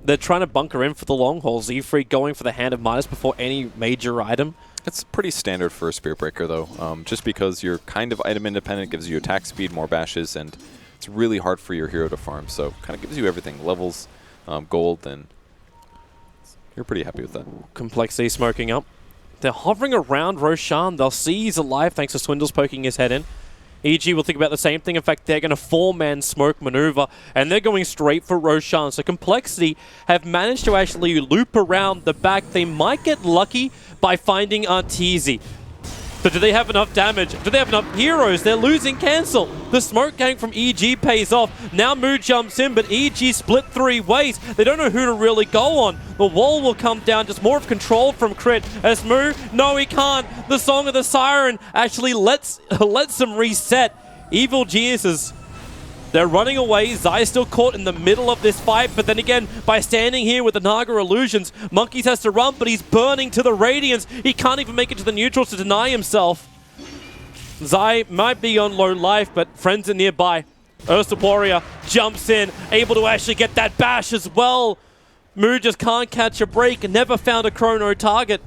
they're trying to bunker in for the long haul. Z-Freak going for the Hand of Midas before any major item. It's pretty standard for a Spirit Breaker, though. Just because you're kind of item independent, gives you attack speed, more bashes, and it's really hard for your hero to farm. So kind of gives you everything. Levels, gold, and you're pretty happy with that. Complexity smoking up. They're hovering around Roshan. They'll see he's alive thanks to Swindles poking his head in. EG will think about the same thing. In fact, they're going to 4-man smoke maneuver, and they're going straight for Roshan. So Complexity have managed to actually loop around the back. They might get lucky by finding Arteezy. But do they have enough damage? Do they have enough heroes? They're losing Cancel. The smoke gang from EG pays off. Now Mu jumps in, but EG split 3 ways. They don't know who to really go on. The wall will come down, just more of control from Crit. As Mu, no he can't. The Song of the Siren actually lets them reset. Evil Geniuses, they're running away. Zai still caught in the middle of this fight, but then again, by standing here with the Naga illusions, Monkeys has to run, but he's burning to the Radiance. He can't even make it to the neutrals to deny himself. Zai might be on low life, but friends are nearby. Ursa Warrior jumps in, able to actually get that bash as well. Mu just can't catch a break and never found a chrono target.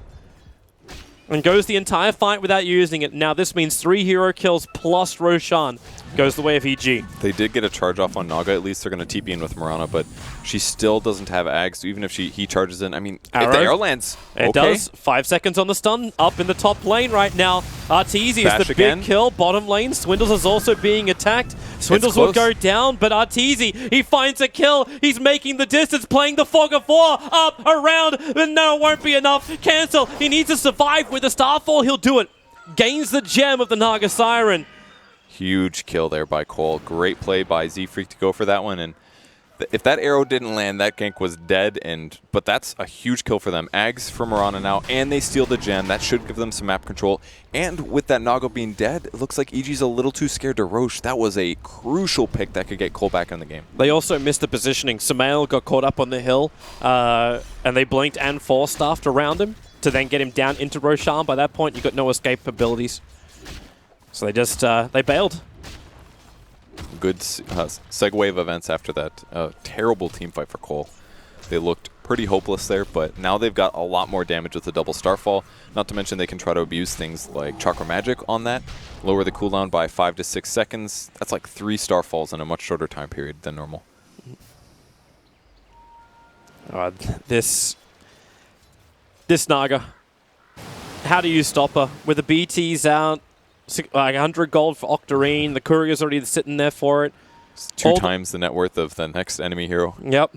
And goes the entire fight without using it. Now this means 3 hero kills plus Roshan goes the way of EG. They did get a charge off on Naga. At least they're going to TP in with Mirana, but she still doesn't have Ags. Even if he charges in, I mean, if the arrow lands, it does. 5 seconds on the stun. Up in the top lane right now. Arteezy is the big kill. Bottom lane. Swindles is also being attacked. Swindles will go down, but Arteezy, he finds a kill. He's making the distance, playing the Fog of War. Up, around, but no, it won't be enough. Cancel. He needs to survive with the Starfall. He'll do it. Gains the gem of the Naga Siren. Huge kill there by Cole. Great play by Z-Freak to go for that one. And if that arrow didn't land, that gank was dead. But that's a huge kill for them. Ags for Mirana now, and they steal the gem. That should give them some map control. And with that Naga being dead, it looks like EG's a little too scared to Roche. That was a crucial pick that could get Cole back in the game. They also missed the positioning. Sumail got caught up on the hill, and they blinked and force-staffed around him to then get him down into Roshan. By that point, you got no escape abilities. So they just, they bailed. Good segue of events after that terrible team fight for Cole. They looked pretty hopeless there, but now they've got a lot more damage with the double Starfall. Not to mention they can try to abuse things like Chakra Magic on that, lower the cooldown by 5 to 6 seconds. That's like 3 Starfalls in a much shorter time period than normal. This Naga, how do you stop her? With the BTs out, like 100 gold for Octarine, the Courier's already sitting there for it. It's 2 times the net worth of the next enemy hero. Yep.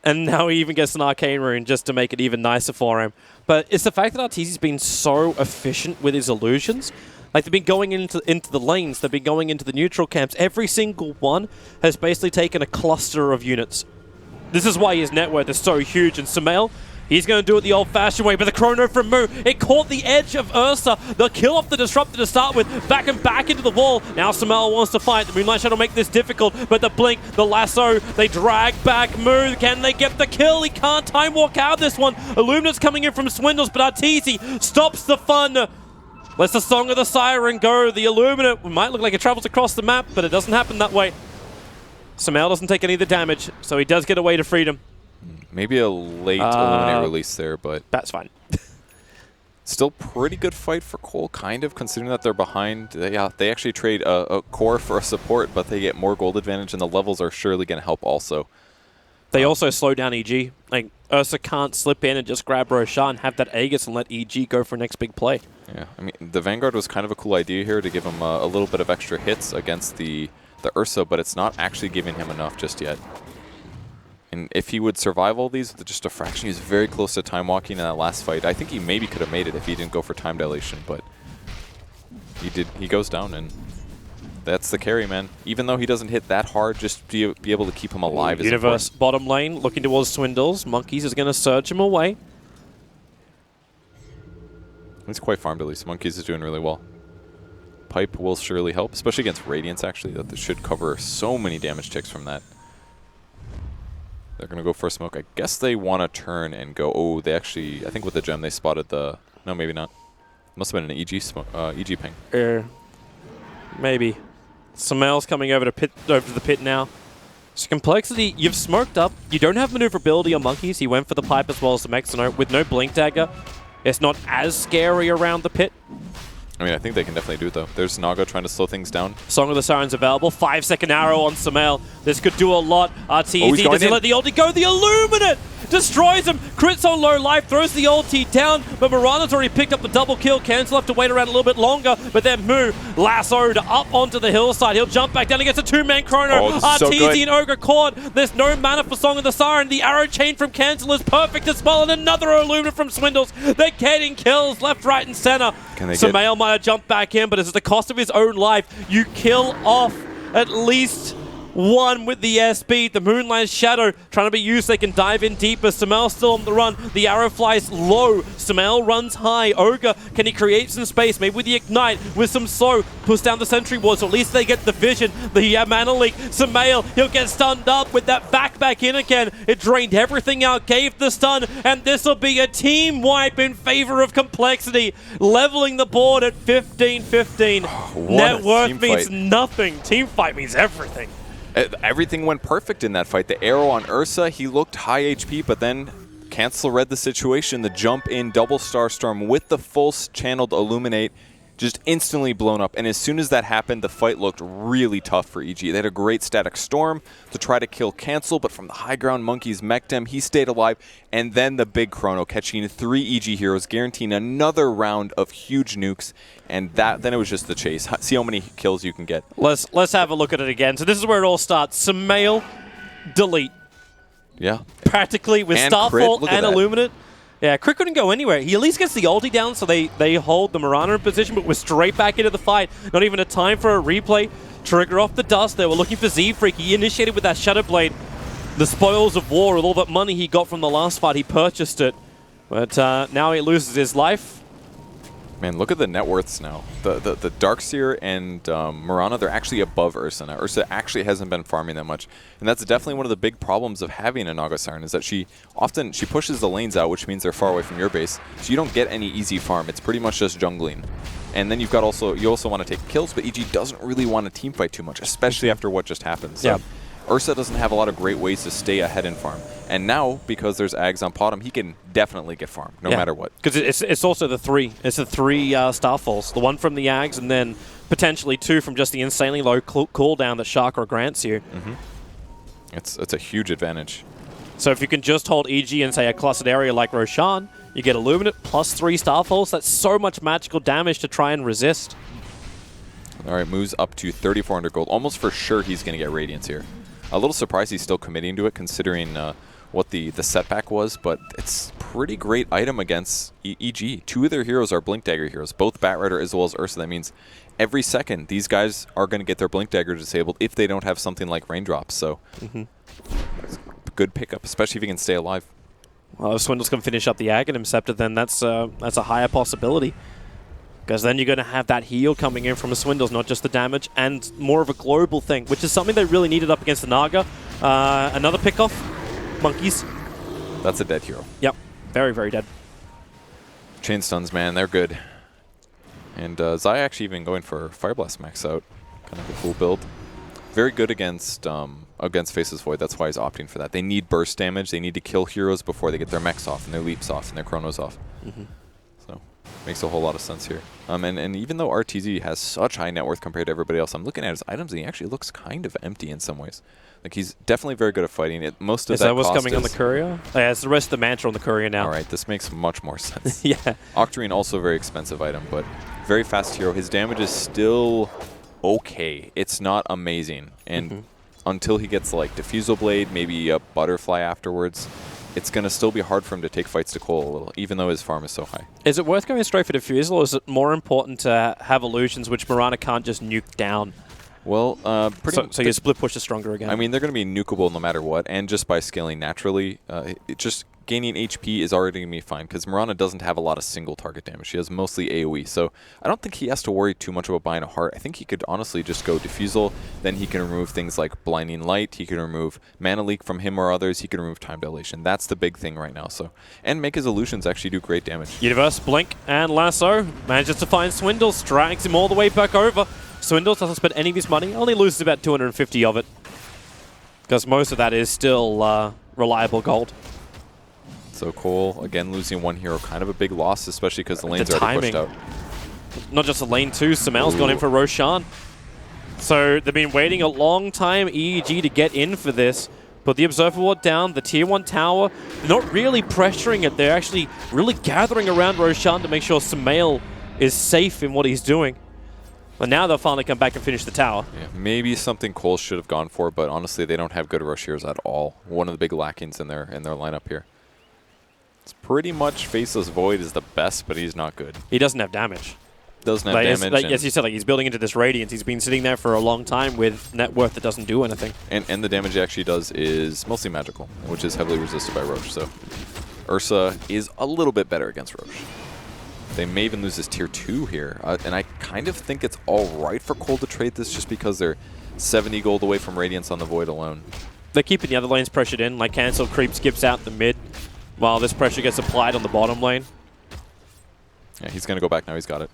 And now he even gets an Arcane Rune just to make it even nicer for him. But it's the fact that Arteezy's been so efficient with his illusions. Like, they've been going into the lanes, they've been going into the neutral camps. Every single one has basically taken a cluster of units. This is why his net worth is so huge. And Sumail, he's going to do it the old-fashioned way, but the chrono from Moo, it caught the edge of Ursa. They'll kill off the Disruptor to start with, back and back into the wall. Now Sumail wants to fight. The Moonlight Shadow make this difficult, but the Blink, the Lasso, they drag back Moo. Can they get the kill? He can't time walk out this one. Illuminate's coming in from Swindles, but Arteezy stops the fun. Lets the Song of the Siren go. The Illuminate might look like it travels across the map, but it doesn't happen that way. Sumail doesn't take any of the damage, so he does get away to freedom. Maybe a late Illuminate release there, but that's fine. still pretty good fight for Cole, kind of, considering that they're behind. They actually trade a core for a support, but they get more gold advantage, and the levels are surely going to help also. They also slow down EG. Like, Ursa can't slip in and just grab Roshan and have that Aegis and let EG go for next big play. Yeah, I mean, the Vanguard was kind of a cool idea here to give him a little bit of extra hits against the Ursa, but it's not actually giving him enough just yet. And if he would survive all these with just a fraction, he was very close to time walking in that last fight. I think he maybe could have made it if he didn't go for time dilation, but he did. He goes down, and that's the carry, man. Even though he doesn't hit that hard, just be able to keep him alive is Universe important. bottom lane looking towards Swindles. Monkeys is going to surge him away. He's quite farmed at least. Monkeys is doing really well. Pipe will surely help, especially against Radiance, actually. That should cover so many damage ticks from that. They're going to go for a smoke. I guess they want to turn and go. Oh, they actually, I think with the gem, they spotted the... No, maybe not. Must have been an EG ping. Maybe. Sumail's coming over to the pit now. So Complexity, you've smoked up. You don't have maneuverability on Monkeys. He went for the pipe as well as the Mexano with no Blink Dagger. It's not as scary around the pit. I mean, I think they can definitely do it, though. There's Naga trying to slow things down. Song of the Siren's available. 5-second arrow on Sumail. This could do a lot. Arteezy, does he let the ulti go? The Illuminate destroys him. Crits on low life, throws the ulti down, but Mirana's already picked up the double kill. Cancel have to wait around a little bit longer, but then Moo lassoed up onto the hillside. He'll jump back down against a 2-man chrono. Arteezy and Ogre caught. There's no mana for Song of the Siren. The arrow chain from Cancel is perfect as well, and another Illuminate from Swindles. They're getting kills left, right, and center. Sumail might have jumped back in, but it's at the cost of his own life. You kill off at least one with the SB. The Moonlight Shadow trying to be used. They can dive in deeper. Sumail still on the run. The arrow flies low. Sumail runs high. Ogre, can he create some space? Maybe with the Ignite, with some slow. Push down the Sentry Ward, so at least they get the vision. The mana leak. Sumail, he'll get stunned up with that back in again. It drained everything out, gave the stun, and this will be a team wipe in favor of Complexity. Leveling the board at 15-15. Net worth means nothing. Team fight means everything. Everything went perfect in that fight. The arrow on Ursa, he looked high HP, but then Cancel read the situation. The jump in double Starstorm with the full channeled Illuminate just instantly blown up. And as soon as that happened, the fight looked really tough for EG. They had a great static storm to try to kill Cancel, but from the high ground, Monkeys mech'd him. He stayed alive. And then the big chrono, catching 3 EG heroes, guaranteeing another round of huge nukes. And then it was just the chase. See how many kills you can get. Let's have a look at it again. So this is where it all starts. Sumail, delete. Yeah. Practically with Starfall and Illuminate. Yeah, Crit couldn't go anywhere. He at least gets the ulti down, so they hold the Mirana in position, but we're straight back into the fight. Not even a time for a replay. Trigger off the dust. They were looking for Z-Freak. He initiated with that Shadow Blade. The spoils of war, with all that money he got from the last fight, he purchased it. But now he loses his life. Man, look at the net worths now. The Darkseer and Mirana, they're actually above Ursa now. Ursa actually hasn't been farming that much. And that's definitely one of the big problems of having a Naga Siren, is that she pushes the lanes out, which means they're far away from your base. So you don't get any easy farm. It's pretty much just jungling. And then you also want to take kills, but EG doesn't really want to team fight too much, especially after what just happened. So yeah. Ursa doesn't have a lot of great ways to stay ahead in farm. And now, because there's Ags on bottom, he can definitely get farm, no matter what. Because it's also the three. It's the three Starfalls. The one from the Ags, and then potentially two from just the insanely low cooldown that Sharkra grants you. It's a huge advantage. So if you can just hold EG in, say, a clustered area like Roshan, you get Illuminate plus 3 Starfalls. That's so much magical damage to try and resist. All right, moves up to 3,400 gold. Almost for sure he's going to get Radiance here. A little surprised he's still committing to it, considering what the setback was, but it's pretty great item against EG. 2 of their heroes are Blink Dagger heroes, both Batrider as well as Ursa. That means every second these guys are going to get their Blink Dagger disabled if they don't have something like Raindrops. So good pickup, especially if he can stay alive. Well, if Swindles can finish up the Aghanim Scepter, then that's a higher possibility. Because then you're going to have that heal coming in from a Swindles, not just the damage, and more of a global thing, which is something they really needed up against the Naga. Another pickoff. Monkeys. That's a dead hero. Yep. Very, very dead. Chain stuns, man, they're good. And Zai actually even going for Fire Blast max out. Kind of a cool build. Very good against Faceless Void. That's why he's opting for that. They need burst damage. They need to kill heroes before they get their mechs off and their leaps off and their chronos off. So makes a whole lot of sense here. And even though RTZ has such high net worth compared to everybody else, I'm looking at his items and he actually looks kind of empty in some ways. Like, he's definitely very good at fighting. Most of Is that that what's cost coming on the courier? Oh, yeah, it's the rest of the mantra on the courier now. All right, this makes much more sense. Yeah. Octarine also a very expensive item, but very fast hero. His damage is still okay. It's not amazing. And until he gets like Diffusal Blade, maybe a Butterfly afterwards, it's going to still be hard for him to take fights to Cole a little, even though his farm is so high. Is it worth going straight for Diffusal, or is it more important to have illusions which Mirana can't just nuke down? Well, so your split push is stronger again. I mean, they're going to be nukeable no matter what, and just by scaling naturally, just gaining HP is already going to be fine, because Mirana doesn't have a lot of single target damage. She has mostly AoE, so I don't think he has to worry too much about buying a heart. I think he could honestly just go Diffusal, then he can remove things like Blinding Light, he can remove Mana Leak from him or others, he can remove Time Dilation. That's the big thing right now, so. And make his illusions actually do great damage. Universe, Blink, and Lasso manages to find Swindles, drags him all the way back over. Swindles doesn't spend any of his money, only loses about 250 of it. Because most of that is still reliable gold. So Cole, again, losing one hero, kind of a big loss, especially because the lane's already pushed out. Not just the lane too, Sumail's gone in for Roshan. So they've been waiting a long time, EEG, to get in for this. Put the Observer Ward down, the Tier 1 tower, they're not really pressuring it, they're actually really gathering around Roshan to make sure Sumail is safe in what he's doing. But now they'll finally come back and finish the tower. Yeah, maybe something Cole should have gone for, but honestly, they don't have good rush heroes at all. One of the big lackings in their lineup here. It's pretty much Faceless Void is the best, but he's not good. He doesn't have damage. Doesn't have damage. As you said, he's building into this Radiance. He's been sitting there for a long time with net worth that doesn't do anything. And the damage he actually does is mostly magical, which is heavily resisted by Roche. So Ursa is a little bit better against Roche. They may even lose this Tier 2 here. And I kind of think it's all right for Cole to trade this just because they're 70 gold away from Radiance on the Void alone. They're keeping the other lanes pressured in, like Cancel creep skips out the mid, while this pressure gets applied on the bottom lane. Yeah, he's going to go back now. He's got it.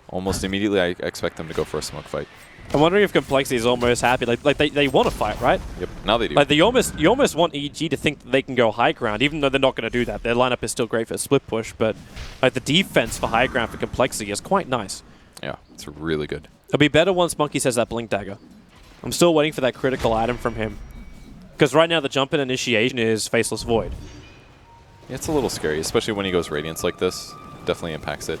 Almost immediately, I expect them to go for a smoke fight. I'm wondering if Complexity is almost happy. Like they want to fight, right? Yep, now they do. Like you almost want EG to think that they can go high ground, even though they're not going to do that. Their lineup is still great for split push, but like the defense for high ground for Complexity is quite nice. Yeah, it's really good. It'll be better once Monkey says that Blink Dagger. I'm still waiting for that critical item from him. Because right now the jump in initiation is Faceless Void. Yeah, it's a little scary, especially when he goes Radiance like this. Definitely impacts it.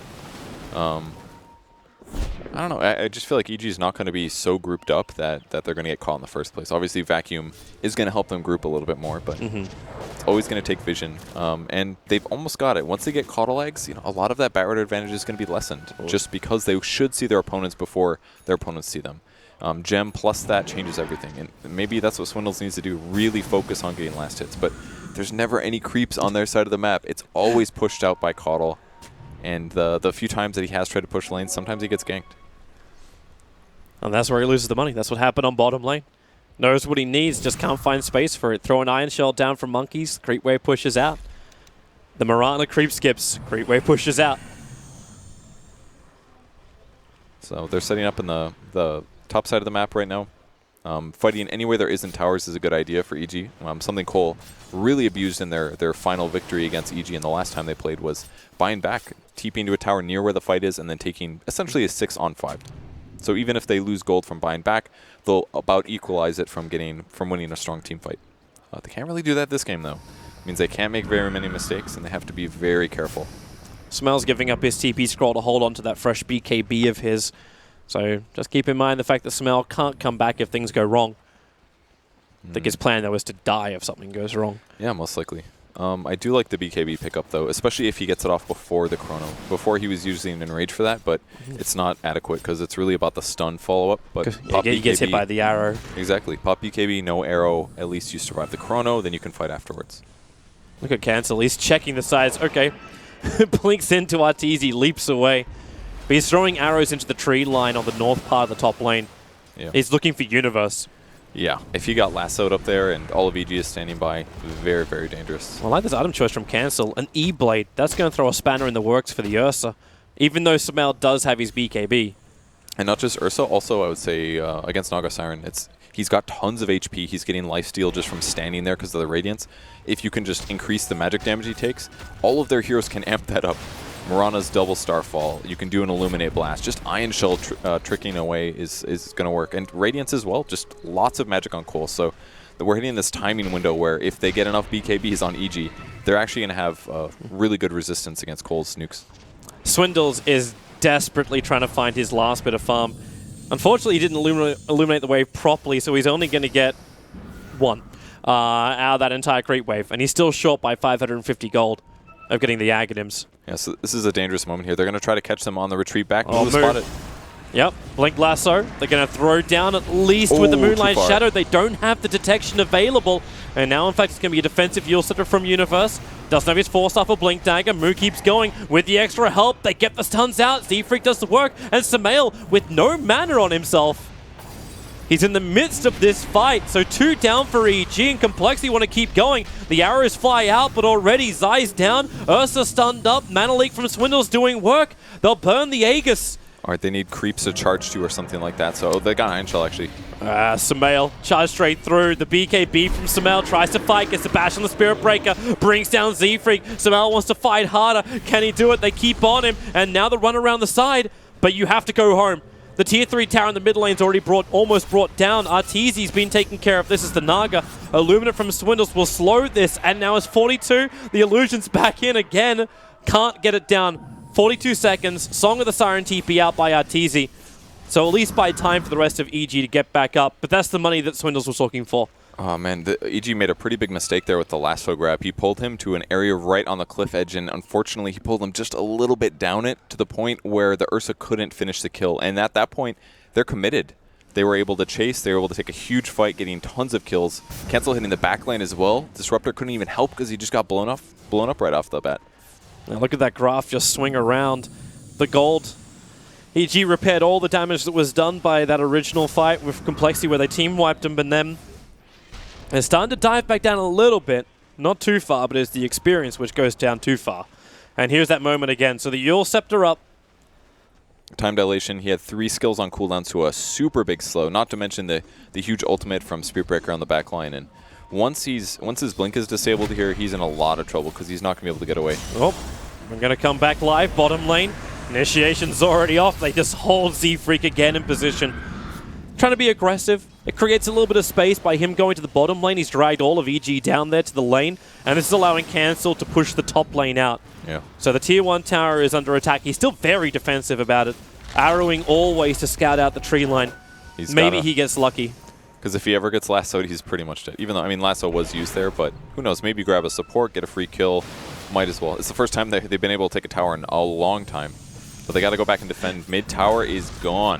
I don't know. I just feel like EG is not going to be so grouped up that they're going to get caught in the first place. Obviously, Vacuum is going to help them group a little bit more, but it's always going to take vision. And they've almost got it. Once they get Coddle Eggs, a lot of that Batrider advantage is going to be lessened, just because they should see their opponents before their opponents see them. Gem plus that changes everything, and maybe that's what Swindles needs to do, really focus on getting last hits. But there's never any creeps on their side of the map. It's always pushed out by Coddle, and the few times that he has tried to push lanes, sometimes he gets ganked. And that's where he loses the money. That's what happened on bottom lane. Knows what he needs, just can't find space for it. Throw an Iron Shell down from Monkeys, Creep Wave pushes out. The Mirana creep skips, Creep Wave pushes out. So they're setting up in the top side of the map right now. Fighting anywhere there isn't towers is a good idea for EG. Something Cole really abused in their final victory against EG in the last time they played was buying back, TPing to a tower near where the fight is, and then taking essentially a 6-on-5. So even if they lose gold from buying back, they'll about equalize it from winning a strong team fight. They can't really do that this game, though. It means they can't make very many mistakes, and they have to be very careful. Smells giving up his TP scroll to hold on to that fresh BKB of his. So just keep in mind the fact that Smell can't come back if things go wrong. I think his plan, though, is to die if something goes wrong. Yeah, most likely. I do like the BKB pickup, though, especially if he gets it off before the chrono. Before he was using Enrage for that, but it's not adequate because it's really about the stun follow-up. But he gets hit by the arrow. Exactly. Pop BKB, no arrow. At least you survive the chrono, then you can fight afterwards. Look at Cancel. He's checking the sides. Okay. Blinks into Arteezy, leaps away. But he's throwing arrows into the tree line on the north part of the top lane. Yeah. He's looking for Universe. Yeah, if he got lassoed up there and all of EG is standing by, very, very dangerous. I like this item choice from Cancel. An E-Blade. That's going to throw a spanner in the works for the Ursa, even though Samel does have his BKB. And not just Ursa, also I would say against Naga Siren, he's got tons of HP. He's getting lifesteal just from standing there because of the Radiance. If you can just increase the magic damage he takes, all of their heroes can amp that up. Mirana's double Starfall. You can do an Illuminate Blast. Just Ion Shell tricking away is going to work. And Radiance as well. Just lots of magic on Cole. So we're hitting this timing window where if they get enough BKBs on EG, they're actually going to have really good resistance against Cole's nukes. Swindles is desperately trying to find his last bit of farm. Unfortunately, he didn't illuminate the wave properly, so he's only going to get one out of that entire creep wave. And he's still short by 550 gold of getting the Aghanims. Yeah, so this is a dangerous moment here. They're going to try to catch them on the retreat back. Oh, Spot it. Yep, Blink Lasso. They're going to throw down at least with the Moonlight Shadow. They don't have the detection available. And now, in fact, it's going to be a defensive Yule Scepter from Universe. Doesn't have his 4-star for Blink Dagger. Moo keeps going with the extra help. They get the stuns out. Z-Freak does the work. And Samael with no mana on himself. He's in the midst of this fight, so 2 down for EG, and Complexity want to keep going. The arrows fly out, but already Zai's down. Ursa stunned up. Mana Leak from Swindle's doing work. They'll burn the Aegis. All right, they need creeps to charge to or something like that. So they got Iron Shell, actually. Samael charged straight through. The BKB from Samael tries to fight, gets the bash on the Spirit Breaker, brings down Z-Freak. Samael wants to fight harder. Can he do it? They keep on him, and now the run around the side, but you have to go home. The tier 3 tower in the mid lane's already almost brought down. Arteezy's been taken care of. This is the Naga. Illuminate from Swindles will slow this, and now it's 42. The Illusion's back in again. Can't get it down. 42 seconds. Song of the Siren TP out by Arteezy. So at least buy time for the rest of EG to get back up. But that's the money that Swindles was looking for. Oh, man. The EG made a pretty big mistake there with the lasso grab. He pulled him to an area right on the cliff edge, and unfortunately, he pulled him just a little bit down it to the point where the Ursa couldn't finish the kill. And at that point, they're committed. They were able to chase. They were able to take a huge fight, getting tons of kills. Cancel hitting the back lane as well. Disruptor couldn't even help because he just got blown up right off the bat. Now look at that graph just swing around. The gold. EG repaired all the damage that was done by that original fight with Complexity where they team wiped him, and then they're starting to dive back down a little bit. Not too far, but it's the experience which goes down too far. And here's that moment again. So the Yule Scepter up. Time dilation. He had 3 skills on cooldown, so a super big slow. Not to mention the huge ultimate from Spirit Breaker on the back line. And once his blink is disabled here, he's in a lot of trouble because he's not going to be able to get away. Oh, we're going to come back live. Bottom lane. Initiation's already off. They just hold Z-Freak again in position. Trying to be aggressive. It creates a little bit of space by him going to the bottom lane. He's dragged all of EG down there to the lane, and this is allowing Cancel to push the top lane out. Yeah. So the tier 1 tower is under attack. He's still very defensive about it, arrowing always to scout out the tree line. Maybe he gets lucky. Because if he ever gets lassoed, he's pretty much dead. Even though, I mean, lasso was used there, but who knows? Maybe grab a support, get a free kill. Might as well. It's the first time they've been able to take a tower in a long time. But they got to go back and defend. Mid tower is gone.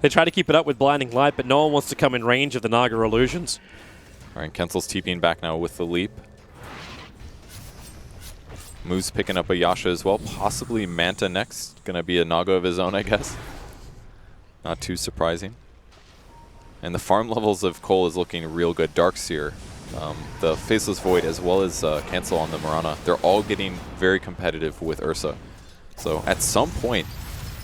They try to keep it up with Blinding Light, but no one wants to come in range of the Naga Illusions. All right, Kensel's TPing back now with the leap. Moo's picking up a Yasha as well. Possibly Manta next. Going to be a Naga of his own, I guess. Not too surprising. And the farm levels of Cole is looking real good. Darkseer, the Faceless Void, as well as Cancel on the Mirana. They're all getting very competitive with Ursa. So at some point,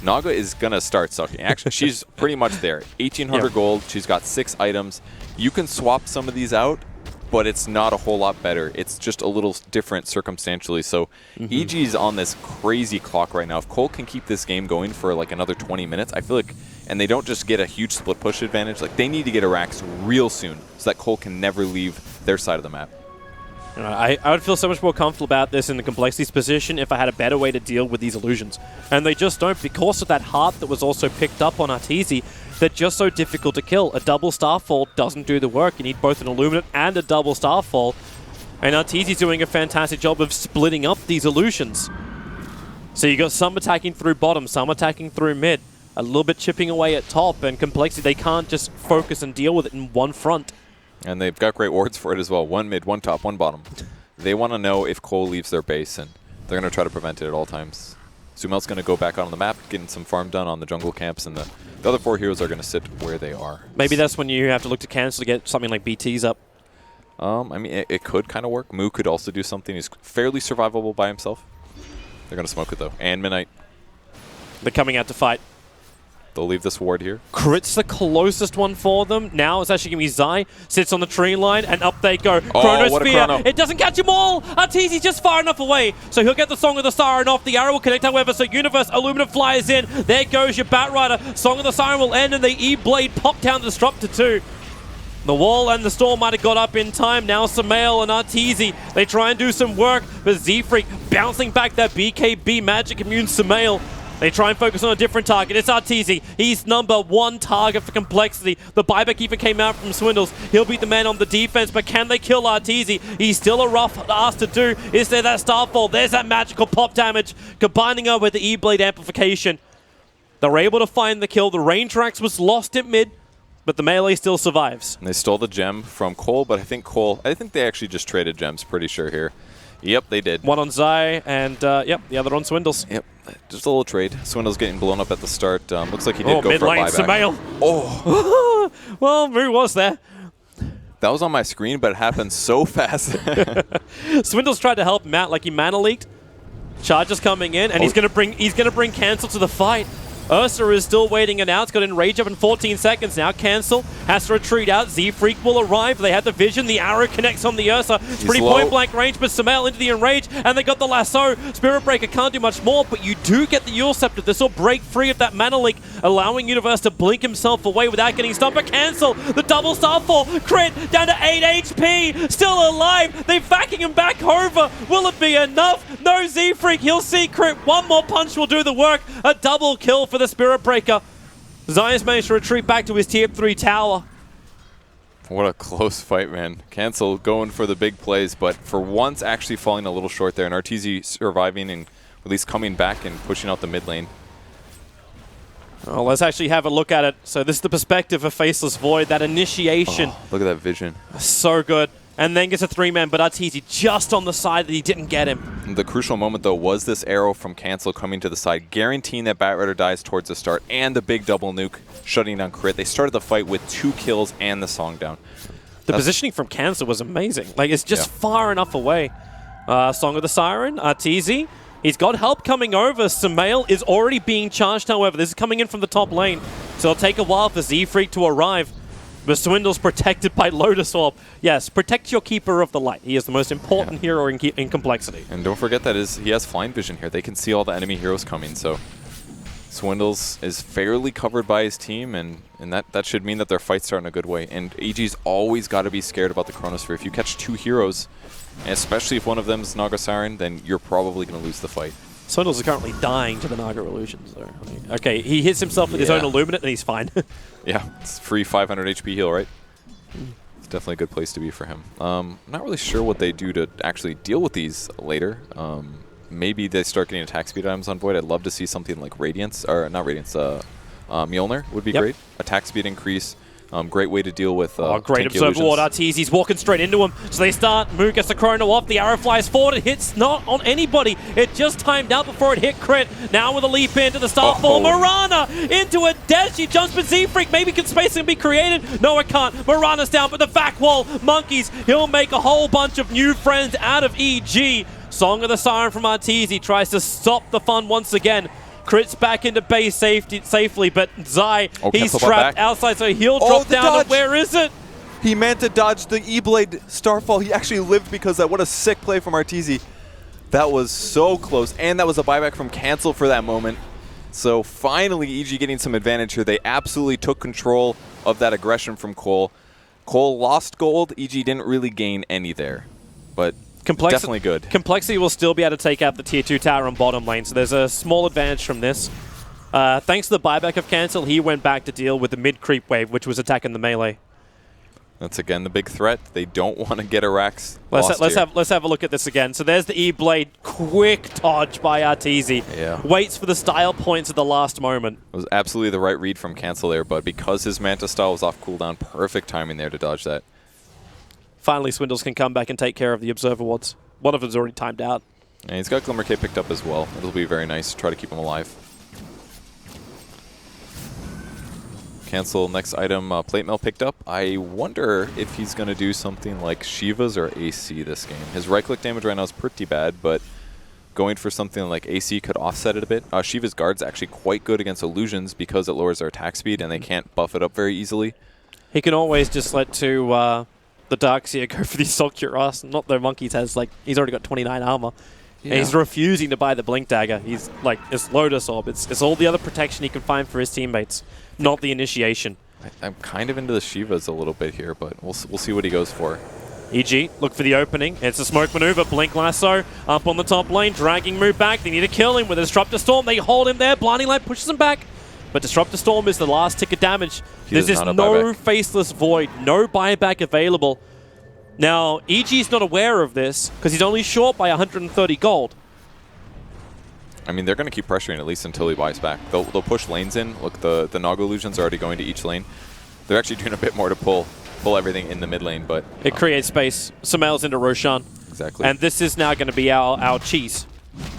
Naga is going to start sucking. Actually, she's pretty much there. 1,800 gold. She's got 6 items. You can swap some of these out, but it's not a whole lot better. It's just a little different circumstantially. So EG's on this crazy clock right now. If Cole can keep this game going for like another 20 minutes, I feel like, and they don't just get a huge split push advantage, like they need to get Arax real soon so that Cole can never leave their side of the map. I would feel so much more comfortable about this in the complexities position if I had a better way to deal with these illusions. And they just don't, because of that heart that was also picked up on Arteezy. They're just so difficult to kill. A double Starfall doesn't do the work. You need both an Illuminate and a double Starfall. And Arteezy's doing a fantastic job of splitting up these illusions. So you got some attacking through bottom, some attacking through mid, a little bit chipping away at top, and complexity, they can't just focus and deal with it in one front. And they've got great wards for it as well. 1 mid, 1 top, 1 bottom. They want to know if Cole leaves their base, and they're going to try to prevent it at all times. Sumail's going to go back on the map, getting some farm done on the jungle camps, and the other 4 heroes are going to sit where they are. Maybe that's when you have to look to cancel to get something like BTs up. I mean, it could kind of work. Moo could also do something. He's fairly survivable by himself. They're going to smoke it, though. And Midnight. They're coming out to fight. They'll leave this ward here. Crit's the closest one for them. Now it's actually going to be Zai. Sits on the tree line, and up they go. Oh, what a chrono. Chronosphere. It doesn't catch them all. Arteezy's just far enough away. So he'll get the Song of the Siren off. The arrow will connect, however. So Universe, Illuminate flies in. There goes your Batrider. Song of the Siren will end, and the E-Blade pop down to Disruptor 2. The wall and the storm might have got up in time. Now Sumail and Arteezy, they try and do some work. But Z-Freak bouncing back that BKB Magic Immune Sumail. They try and focus on a different target. It's Arteezy. He's number 1 target for complexity. The buyback even came out from Swindles. He'll beat the man on the defense, but can they kill Arteezy? He's still a rough ask to do. Is there that Starfall? There's that magical pop damage, combining it with the E-Blade amplification. They were able to find the kill. The Rain Tracks was lost at mid, but the melee still survives. And they stole the gem from Cole, but I think they actually just traded gems, pretty sure here. Yep, they did. One on Zai, and yep, the other on Swindles. Yep, just a little trade. Swindle's getting blown up at the start. Looks like he did go mid for a lane, buyback. Sumail. Oh, Well, Moo was there. that was on my screen, but it happened so fast. Swindles tried to help him out, like he mana leaked. Charges coming in, and he's gonna bring Cancel to the fight. Ursa is still waiting it out. It's got Enrage up in 14 seconds now. Cancel has to retreat out. Z-Freak will arrive. They have the vision. The arrow connects on the Ursa. It's pretty point-blank range, but Sumail into the Enrage, and they got the lasso. Spirit Breaker can't do much more, but you do get the Eul Scepter. This will break free of that mana leak, allowing Universe to blink himself away without getting stopped. But Cancel, the double Starfall. Crit down to 8 HP. Still alive. They're backing him back over. Will it be enough? No, Z-Freak. He'll see Crit. One more punch will do the work. A double kill for the Spirit Breaker. Zion's managed to retreat back to his tier 3 tower. What a close fight, man. Cancel going for the big plays, but for once actually falling a little short there, and Arteezy surviving and at least coming back and pushing out the mid lane. Well, let's actually have a look at it. So this is the perspective of Faceless Void. That initiation. Oh, look at that vision. So good. And then gets a 3-man, but Arteezy just on the side that he didn't get him. The crucial moment, though, was this arrow from Cancel coming to the side, guaranteeing that Batrider dies towards the start, and the big double nuke shutting down Crit. They started the fight with 2 kills and the song down. The positioning from Cancel was amazing. Like, it's just far enough away. Song of the Siren, Arteezy. He's got help coming over. Sumail is already being charged, however. This is coming in from the top lane. So it'll take a while for Z-Freak to arrive. But Swindle's protected by Lotus Orb. Yes, protect your Keeper of the Light. He is the most important hero in complexity. And don't forget that he has flying vision here. They can see all the enemy heroes coming, so Swindles is fairly covered by his team, and that should mean that their fights start in a good way. And EG's always got to be scared about the Chronosphere. If you catch 2 heroes, and especially if one of them is Naga Siren, then you're probably going to lose the fight. Swindles is currently dying to the Naga Illusions, though. Okay, he hits himself with his own Illuminate, and he's fine. Yeah, it's free 500 HP heal, right? It's definitely a good place to be for him. I'm not really sure what they do to actually deal with these later. Maybe they start getting attack speed items on Void. I'd love to see something like Radiance, or not Radiance, Mjolnir would be great. Attack speed increase. Great way to deal with great Observer Ward. Arteezy's walking straight into him. So they start. Moo gets the Chrono off. The arrow flies forward. It hits not on anybody. It just timed out before it hit Crit. Now with a leap into the Starfall. Mirana into a death. She jumps with Z-Freak. Maybe can space and be created. No, it can't. Mirana's down, but the back wall. Monkeys. He'll make a whole bunch of new friends out of EG. Song of the Siren from Arteezy tries to stop the fun once again. Crit's back into base safely, but Zai, he's Cancel brought trapped back. outside, so he'll Oh, drop the down. dodge! And where is it? He meant to dodge the E-Blade Starfall. He actually lived because of that. What a sick play from Arteezy. That was so close, and that was a buyback from Cancel for that moment. So finally, EG getting some advantage here. They absolutely took control of that aggression from Cole. Cole lost gold. EG didn't really gain any there, but definitely good. Complexity will still be able to take out the tier 2 tower on bottom lane, so there's a small advantage from this. Thanks to the buyback of Cancel, he went back to deal with the mid creep wave, which was attacking the melee. That's again the big threat. They don't want to get Arax. Let's have a look at this again. So there's the E-Blade, quick dodge by Arteezy. Yeah. Waits for the style points at the last moment. It was absolutely the right read from Cancel there, but because his Manta style was off cooldown, perfect timing there to dodge that. Finally, Swindles can come back and take care of the Observer Wards. One of them's already timed out. And he's got Glimmer Cape picked up as well. It'll be very nice to try to keep him alive. Cancel next item, Plate Mail picked up. I wonder if he's going to do something like Shiva's or AC this game. His right-click damage right now is pretty bad, but going for something like AC could offset it a bit. Shiva's Guard's actually quite good against illusions because it lowers their attack speed and they can't buff it up very easily. He can always just let to the Darkseer go for the Assault Cuirass. Not that Monkeys has, like, he's already got 29 armor. Yeah. And he's refusing to buy the Blink Dagger. He's like, it's Lotus Orb. It's all the other protection he can find for his teammates, not the initiation. I'm kind of into the Shivas a little bit here, but we'll see what he goes for. EG, look for the opening. It's a smoke maneuver. Blink Lasso up on the top lane, dragging Mu back. They need to kill him with a Disruptor Storm. They hold him there. Blinding Light pushes him back. But Disruptor Storm is the last tick of damage. There's just no Faceless Void, no buyback available. Now, EG's not aware of this because he's only short by 130 gold. I mean, they're going to keep pressuring at least until he buys back. They'll push lanes in. Look, the Naga Illusions are already going to each lane. They're actually doing a bit more to pull everything in the mid lane, but... It creates space. Sumail's into Roshan. Exactly. And this is now going to be our cheese.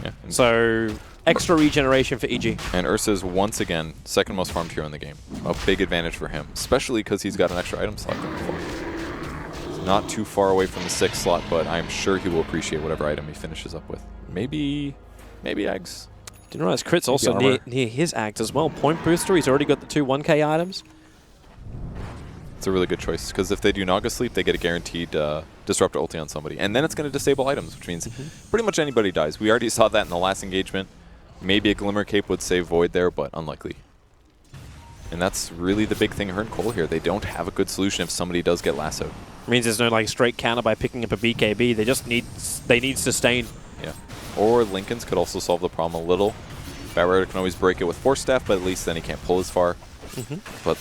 Yeah. So, extra regeneration for EG. And Ursa's once again second most farmed hero in the game. A big advantage for him, especially because he's got an extra item slot going for him. He's not too far away from the 6th slot, but I'm sure he will appreciate whatever item he finishes up with. Maybe eggs. Didn't realize Crit's also near his act as well. Point Booster, he's already got the 2 1k items. It's a really good choice, because if they do Naga Sleep, they get a guaranteed Disruptor ulti on somebody. And then it's going to disable items, which means pretty much anybody dies. We already saw that in the last engagement. Maybe a Glimmer Cape would save Void there, but unlikely. And that's really the big thing hurting Cole here. They don't have a good solution if somebody does get lassoed. Means there's no like straight counter by picking up a BKB. They need sustain. Yeah. Or Linken's could also solve the problem a little. Batrider can always break it with Force Staff, but at least then he can't pull as far. But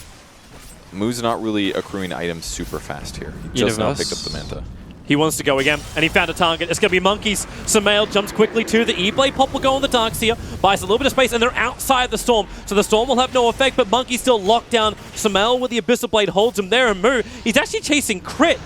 Mu's not really accruing items super fast here. He just now picked up the Manta. He wants to go again, and he found a target. It's going to be Monkeys. Sumail jumps quickly to the E-Blade. Pop will go on the Darkseer, buys a little bit of space, and they're outside the Storm. So the Storm will have no effect, but Monkeys still locked down. Sumail with the Abyssal Blade holds him there, and Mu, he's actually chasing Crit.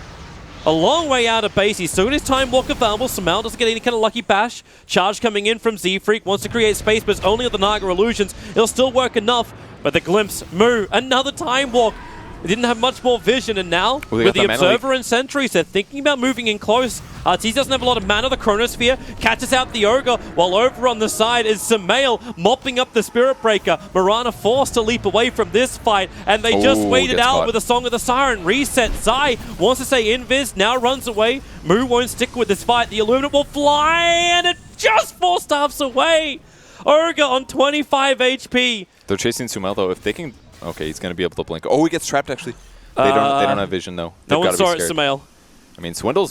A long way out of base. He's still got his Time Walk available. Sumail doesn't get any kind of lucky bash. Charge coming in from Z-Freak. Wants to create space, but it's only at the Naga Illusions. It'll still work enough. But the Glimpse, Mu, another Time Walk. They didn't have much more vision, and now, with the Observer and Sentries, they're thinking about moving in close. Arteezy doesn't have a lot of mana. The Chronosphere catches out the Ogre, while over on the side is Sumail mopping up the Spirit Breaker. Mirana forced to leap away from this fight, and they just waited out with a Song of the Siren. Reset. Zai wants to say Invis, now runs away. Mu won't stick with this fight. The Illuminate will fly, and it just 4 staffs away. Ogre on 25 HP. They're chasing Sumail, though. If they can... Okay, he's going to be able to blink. Oh, he gets trapped, actually. They don't have vision, though. No one saw it, Sumail. I mean, Swindle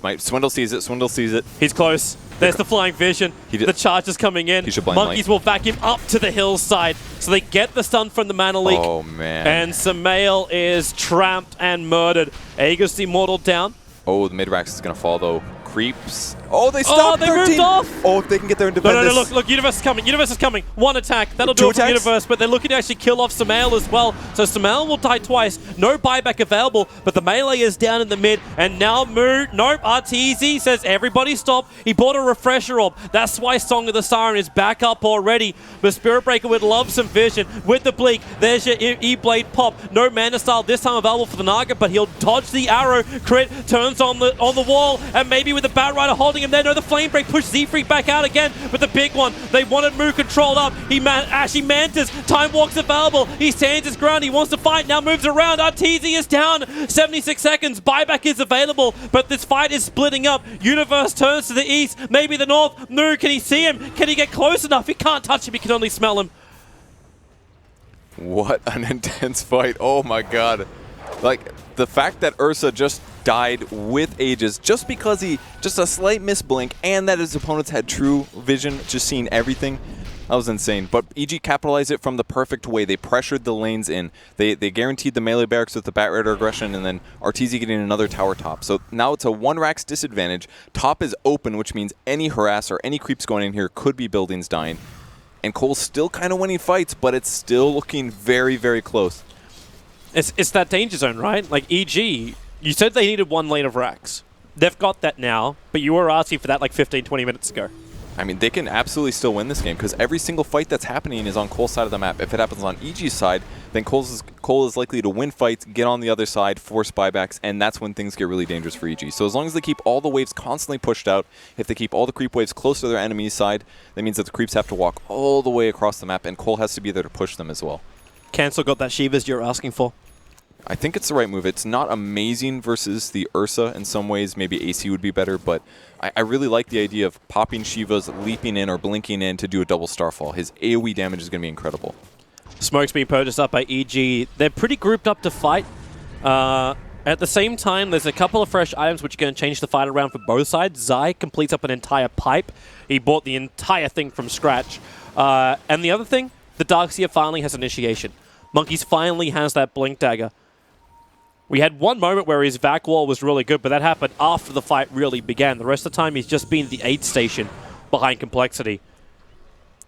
sees it. Swindle sees it. He's close. There's the flying vision. The charge is coming in. Monkeys will back him up to the hillside. So they get the stun from the Mana Leak. Oh, man. And Sumail is trapped and murdered. Aegis Immortal down. Oh, the mid-rax is going to fall, though. Creeps. Oh, they stopped. Oh, they moved off. Oh, if they can get there and defend this. No, look, Universe is coming. Universe is coming. One attack. That'll do it for Universe, but they're looking to actually kill off Sumail as well. So Sumail will die twice. No buyback available, but the melee is down in the mid. And now Mu, nope, Arteezy says everybody stop. He bought a refresher orb. That's why Song of the Siren is back up already. But Spirit Breaker would love some vision. With the Bleak, there's your E-Blade pop. No Mana Style this time available for the Naga, but he'll dodge the arrow. Crit turns on the wall, and maybe with the Batrider holding him there. No, the Flame Break pushed Z-Freak back out again, but the big one, they wanted Moo controlled up. Actually, Mantis, Time Walk's available. He stands his ground. He wants to fight, now moves around. Arteezy is down. 76 seconds. Buyback is available, but this fight is splitting up. Universe turns to the east, maybe the north. Moo, can he see him? Can he get close enough? He can't touch him. He can only smell him. What an intense fight. Oh my god. Like, the fact that Ursa just died with Aegis just because just a slight misblink, and that his opponents had true vision, just seeing everything, that was insane. But EG capitalized it from the perfect way. They pressured the lanes in. They guaranteed the melee barracks with the Bat Raider aggression, and then Arteezy getting another tower top. So now it's a 1-Rax disadvantage. Top is open, which means any harass or any creeps going in here could be buildings dying. And Cole's still kind of winning fights, but it's still looking very, very close. It's that danger zone, right? Like, EG, you said they needed 1 lane of Rax. They've got that now, but you were asking for that like 15, 20 minutes ago. I mean, they can absolutely still win this game because every single fight that's happening is on Cole's side of the map. If it happens on EG's side, then Cole is likely to win fights, get on the other side, force buybacks, and that's when things get really dangerous for EG. So as long as they keep all the waves constantly pushed out, if they keep all the creep waves close to their enemy's side, that means that the creeps have to walk all the way across the map, and Cole has to be there to push them as well. Cancel got that Shivas you're asking for. I think it's the right move. It's not amazing versus the Ursa in some ways. Maybe AC would be better, but I really like the idea of popping Shivas, leaping in or blinking in to do a double Starfall. His AoE damage is going to be incredible. Smoke's being purchased up by EG. They're pretty grouped up to fight. At the same time, there's a couple of fresh items which are going to change the fight around for both sides. Zai completes up an entire pipe. He bought the entire thing from scratch. And the other thing, the Darkseer finally has initiation. Monkeys finally has that Blink Dagger. We had one moment where his vac wall was really good, but that happened after the fight really began. The rest of the time, he's just been the aid station behind Complexity.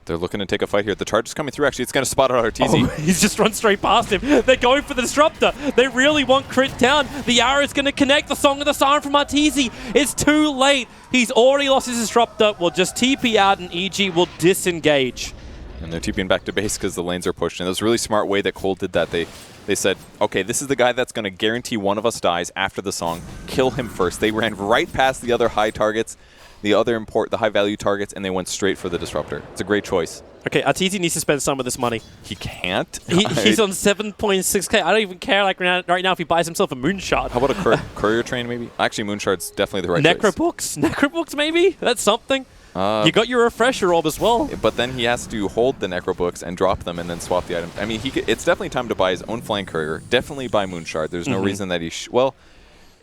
They're looking to take a fight here. The charge is coming through. Actually, it's going to spot out Arteezy. Oh, he's just run straight past him. They're going for the Disruptor. They really want crit down. The arrow is going to connect. The Song of the Siren from Arteezy. It's too late. He's already lost his Disruptor. We'll just TP out and EG will disengage. And they're TPing back to base because the lanes are pushed. And it was a really smart way that Cole did that. They said, okay, this is the guy that's going to guarantee one of us dies after the song. Kill him first. They ran right past the other high targets, the high-value targets, and they went straight for the Disruptor. It's a great choice. Okay, Arteezy needs to spend some of this money. He can't? He's on 7.6k. I don't even care like right now if he buys himself a Moonshard. How about a Courier Train, maybe? Actually, Moonshard's definitely the right choice. Necrobooks, maybe? That's something. You got your Refresher Orb as well. But then he has to hold the Necrobooks and drop them and then swap the items. I mean, it's definitely time to buy his own Flying Courier. Definitely buy Moonshard. There's no reason that he well,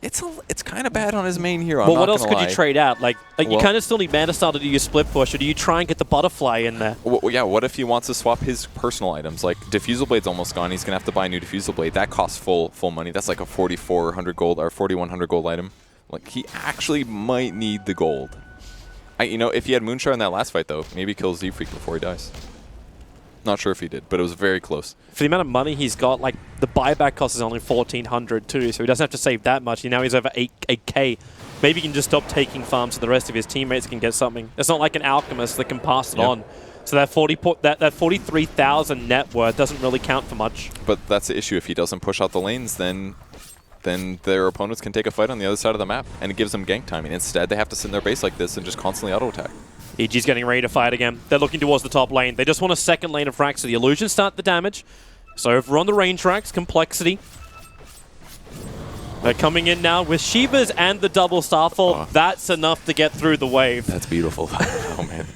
it's kind of bad on his main hero. But what else could you trade out? Like you kind of still need Mana Style to do your split push, or do you try and get the Butterfly in there? Well, yeah, what if he wants to swap his personal items? Like, Diffusal Blade's almost gone. He's going to have to buy a new Diffusal Blade. That costs full money. That's like a 4,400 gold or 4,100 gold item. Like, he actually might need the gold. If he had Moonshard in that last fight, though, maybe kill Z-Freak before he dies. Not sure if he did, but it was very close. For the amount of money he's got, like, the buyback cost is only 1,400 too, so he doesn't have to save that much. Now he's over 8k. Maybe he can just stop taking farms so the rest of his teammates can get something. It's not like an Alchemist that can pass it on. So that 43,000 net worth doesn't really count for much. But that's the issue. If he doesn't push out the lanes, then their opponents can take a fight on the other side of the map, and it gives them gank timing. Instead, they have to sit in their base like this and just constantly auto-attack. EG's getting ready to fight again. They're looking towards the top lane. They just want a second lane of Rax, so the illusions start the damage. So if we're on the range Rax, Complexity. They're coming in now with Shivas and the double Starfall. Oh. That's enough to get through the wave. That's beautiful. Oh, man.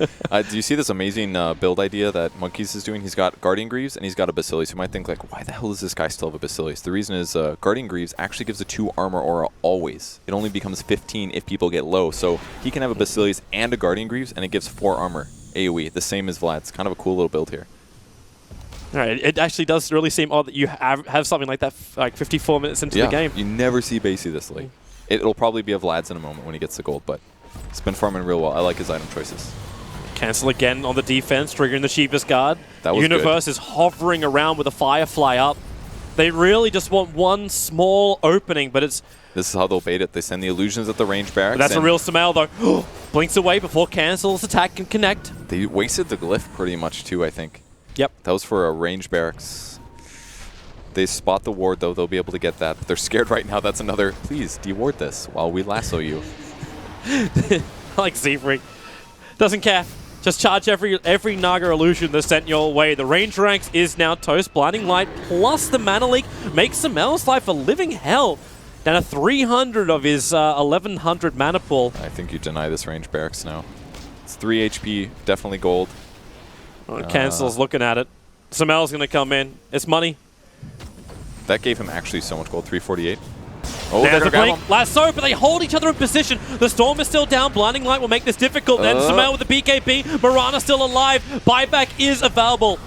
Do you see this amazing build idea that Monkeys is doing? He's got Guardian Greaves and he's got a Basilius. You might think, like, why the hell does this guy still have a Basilius? The reason is Guardian Greaves actually gives a 2 armor aura always. It only becomes 15 if people get low. So he can have a Basilius and a Guardian Greaves, and it gives 4 armor AoE, the same as Vlad's. Kind of a cool little build here. All right, it actually does really seem odd that you have something like that like 54 minutes into the game. You never see Basie this late. It'll probably be a Vlad's in a moment when he gets the gold, but he's been farming real well. I like his item choices. Cancel again on the defense, triggering the Shivas Guard. That was Universe good. Is hovering around with a Firefly up. They really just want one small opening, but it's... This is how they'll bait it. They send the illusions at the range barracks. That's a real Sumail, though. Blinks away before Cancel's attack can connect. They wasted the glyph pretty much, too, I think. Yep. That was for a range barracks. They spot the ward, though. They'll be able to get that. But they're scared right now. That's another, please, deward this while we lasso you. like Z-Freak. Doesn't care. Just charge every Naga illusion that's sent your way. The range ranks is now toast. Blinding Light plus the Mana Leak makes Sumail's life a living hell. Down to 300 of his 1100 mana pool. I think you deny this range barracks now. It's 3 HP, definitely gold. Cancel's looking at it. Sumail's going to come in. It's money. That gave him actually so much gold, 348. Oh, There's they're a gonna grab blink. him. Lasso, but they hold each other in position. The Storm is still down. Blinding Light will make this difficult. Then Sumail with the BKB. Mirana still alive. Buyback is available.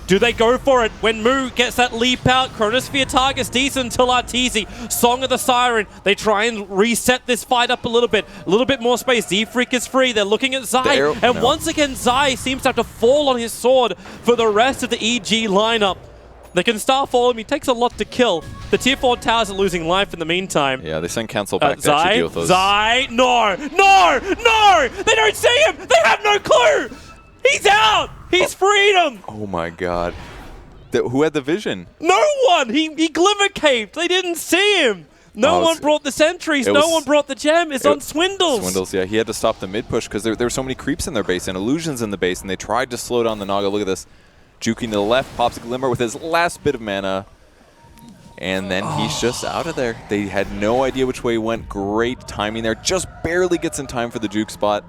Do they go for it? When Moo gets that leap out, Chronosphere targets decent until Arteezy. Song of the Siren. They try and reset this fight up a little bit. A little bit more space. Z-Freak is free. They're looking at Zai. And once again, Zai seems to have to fall on his sword for the rest of the EG lineup. They can Starfall him. He takes a lot to kill. The Tier 4 towers are losing life in the meantime. Yeah, they send Cancel back to actually deal with those. Zai, no! They don't see him! They have no clue! He's out! He's freed him! Oh my god. Who had the vision? No one! He glimmer caved. They didn't see him. No one brought the sentries. No one brought the gem. It's on Swindles. Swindles, yeah. He had to stop the mid push because there were so many creeps in their base and illusions in the base, and they tried to slow down the Naga. Look at this. Juking to the left, pops a Glimmer with his last bit of mana. And then he's just out of there. They had no idea which way he went. Great timing there. Just barely gets in time for the juke spot.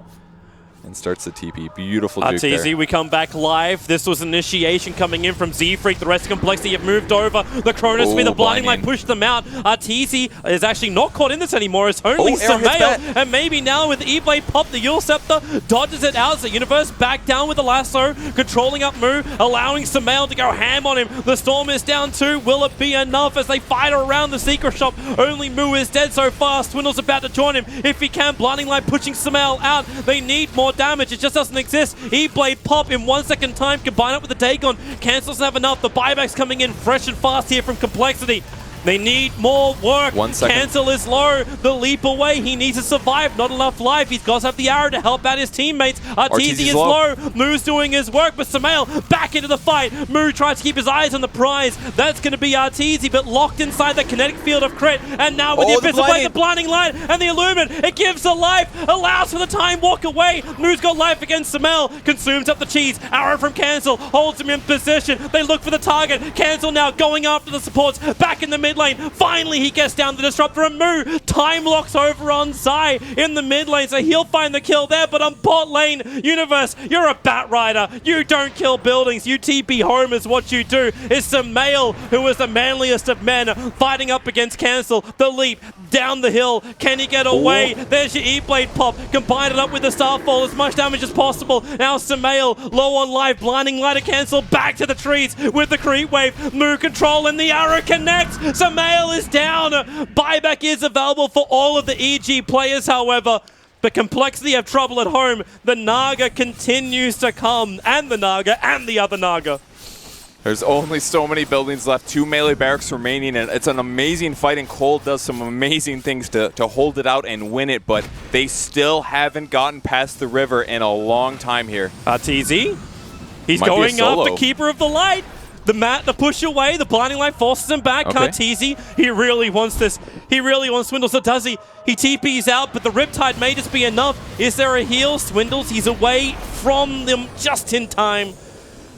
And starts the TP. Beautiful juke there. Arteezy, we come back live. This was initiation coming in from Z-Freak. The rest of Complexity have moved over. The Chronosphere, the Blinding Light pushed them out. Arteezy is actually not caught in this anymore. It's only Sumail. And maybe now with E-Blade pop, the Eul Scepter dodges it out. The Universe back down with the Lasso, controlling up Moo, allowing Sumail to go ham on him. The Storm is down too. Will it be enough as they fight around the Secret Shop? Only Moo is dead so far. Swindle's about to join him. If he can, Blinding Light pushing Sumail out. They need more damage. It just doesn't exist. E-Blade pop in 1 second time. Combine it with the Dagon. Cancels have enough. The buyback's coming in fresh and fast here from Complexity. They need more work. 1 second. Cancel is low. The leap away. He needs to survive. Not enough life. He's got to have the arrow to help out his teammates. Arteezy is low. Moo's doing his work, but Sumail back into the fight. Moo tries to keep his eyes on the prize. That's going to be Arteezy, but locked inside the kinetic field of crit. And now with the Abyssal Blade, the Blinding Light, and the Illumine, it gives the life, allows for the time walk away. Moo's got life against Sumail. Consumes up the cheese. Arrow from Cancel holds him in position. They look for the target. Cancel now going after the supports. Back in the mid lane. Finally, he gets down the Disruptor, and Moo time locks over on Zai in the mid lane, so he'll find the kill there. But on bot lane, Universe, you're a Bat Rider. You don't kill buildings. You TP home is what you do. It's Sumail, who is the manliest of men, fighting up against Cancel. The leap down the hill. Can he get away? There's your E-Blade pop. Combine it up with the Starfall. As much damage as possible. Now Sumail, low on life. Blinding Light to Cancel. Back to the trees with the creep wave. Moo control, and the arrow connects. Sumail is down. Buyback is available for all of the EG players, however. But Complexity have trouble at home. The Naga continues to come. And the Naga and the other Naga. There's only so many buildings left. 2 melee barracks remaining, and it's an amazing fight, and Cold does some amazing things to hold it out and win it, but they still haven't gotten past the river in a long time here. Arteezy, he's going after Keeper of the Light. The mat to push away. The Blinding Light forces him back. Okay. Arteezy, he really wants this. He really wants Swindles. So does he? He TP's out, but the Riptide may just be enough. Is there a heal? Swindles, he's away from them just in time.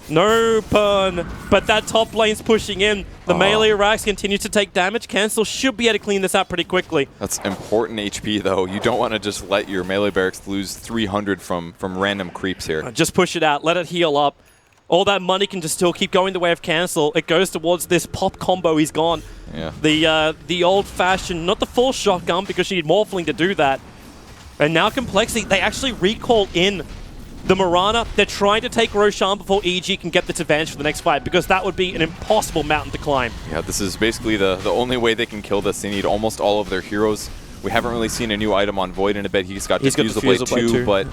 No burn, but that top lane's pushing in. The melee racks continue to take damage. Cancel should be able to clean this out pretty quickly. That's important HP, though. You don't want to just let your melee barracks lose 300 from random creeps here. Just push it out. Let it heal up. All that money can just still keep going the way of Cancel. It goes towards this pop combo. He's gone. Yeah. The old-fashioned, not the full shotgun because you need Morphling to do that. And now Complexity, they actually recall in the Mirana. They're trying to take Roshan before EG can get this advantage for the next fight because that would be an impossible mountain to climb. Yeah, this is basically the only way they can kill this. They need almost all of their heroes. We haven't really seen a new item on Void in a bit. He's got Diffusal Blade too, but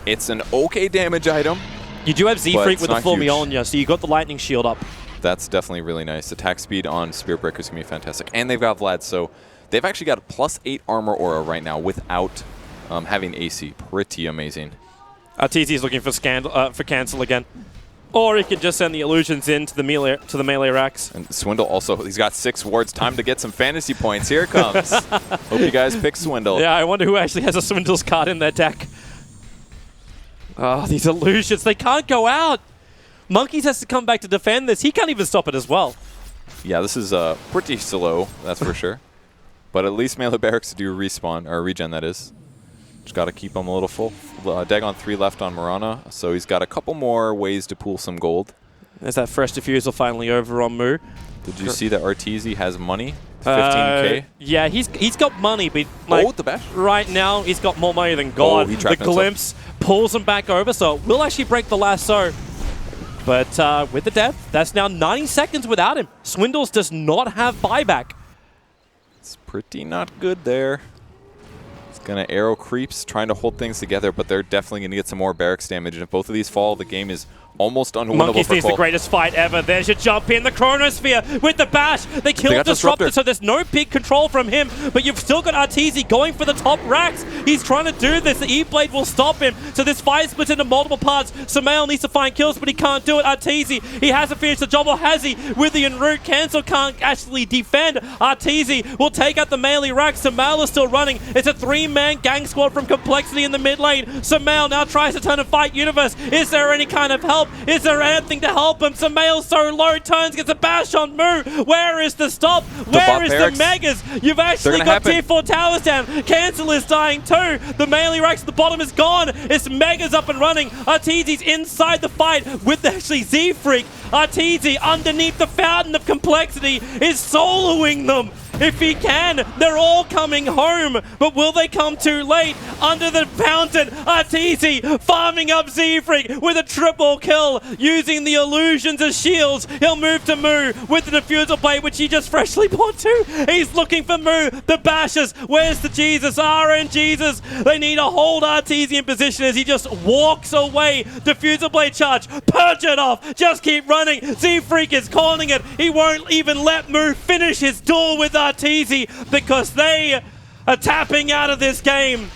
it's an okay damage item. You do have Z-Freak with the full Mjolnir, so you got the Lightning Shield up. That's definitely really nice. Attack speed on Spirit Breaker is going to be fantastic. And they've got Vlad, so they've actually got a +8 armor aura right now without having AC. Pretty amazing. Arteezy is looking for Cancel again. Or he can just send the illusions into the melee racks. And Swindle also, he's got 6 wards. Time to get some fantasy points. Here it comes. Hope you guys pick Swindle. Yeah, I wonder who actually has a Swindle's card in their deck. Oh, these illusions. They can't go out. Monkeys has to come back to defend this. He can't even stop it as well. Yeah, this is pretty slow, that's for sure. But at least Melee Barracks do respawn, or regen, that is. Just got to keep them a little full. Dagon 3 left on Mirana, so he's got a couple more ways to pool some gold. There's that fresh diffusal finally over on Moo. Did you see that Arteezy has money? 15k? Yeah, he's got money, but like, the bash. right now he's got more money than God. he The trapped himself. glimpse pulls him back over, so it will actually break the lasso. But with the death, that's now 90 seconds without him. Swindles does not have buyback. It's pretty not good there. It's going to arrow creeps, trying to hold things together, but they're definitely going to get some more barracks damage. And if both of these fall, the game is almost unwinnable Monkeys for needs the Cole. greatest fight ever. There's your jump in the Chronosphere with the bash. They killed got Disruptor, Disruptor. so there's no big control from him. But you've still got Arteezy going for the top racks. He's trying to do this. The E-Blade will stop him. So this fight splits into multiple parts. Sumail needs to find kills, but he can't do it. Arteezy, he hasn't finished the job, or has he? With the en-route, Cancel can't actually defend. Arteezy will take out the melee rack. Sumail is still running. It's a 3-man gang squad from Complexity in the mid lane. Sumail now tries to turn and fight Universe. Is there any kind of help? Is there anything to help him? Sumail's so low, turns, gets a bash on Moo. Where is the stop? Where bot is barracks. the Megas? You've actually gonna got happen. tier 4 towers down. Cancel is dying too. The melee racks at the bottom is gone. It's Megas up and running. Arteezy's inside the fight with actually Z-Freak. Arteezy underneath the fountain of Complexity is soloing them. If he can, they're all coming home. But will they come too late? Under the fountain, Arteezy farming up Z-Freak with a triple kill, using the illusions as shields. He'll move to Moo with the Diffusal Blade, which he just freshly bought too. He's looking for Moo. The bashes. Where's the Jesus? RNGesus. They need to hold Arteezy in position as he just walks away. Diffusal Blade charge. Purge it off. Just keep running. Z-Freak is calling it. He won't even let Moo finish his duel with Arteezy because they are tapping out of this game.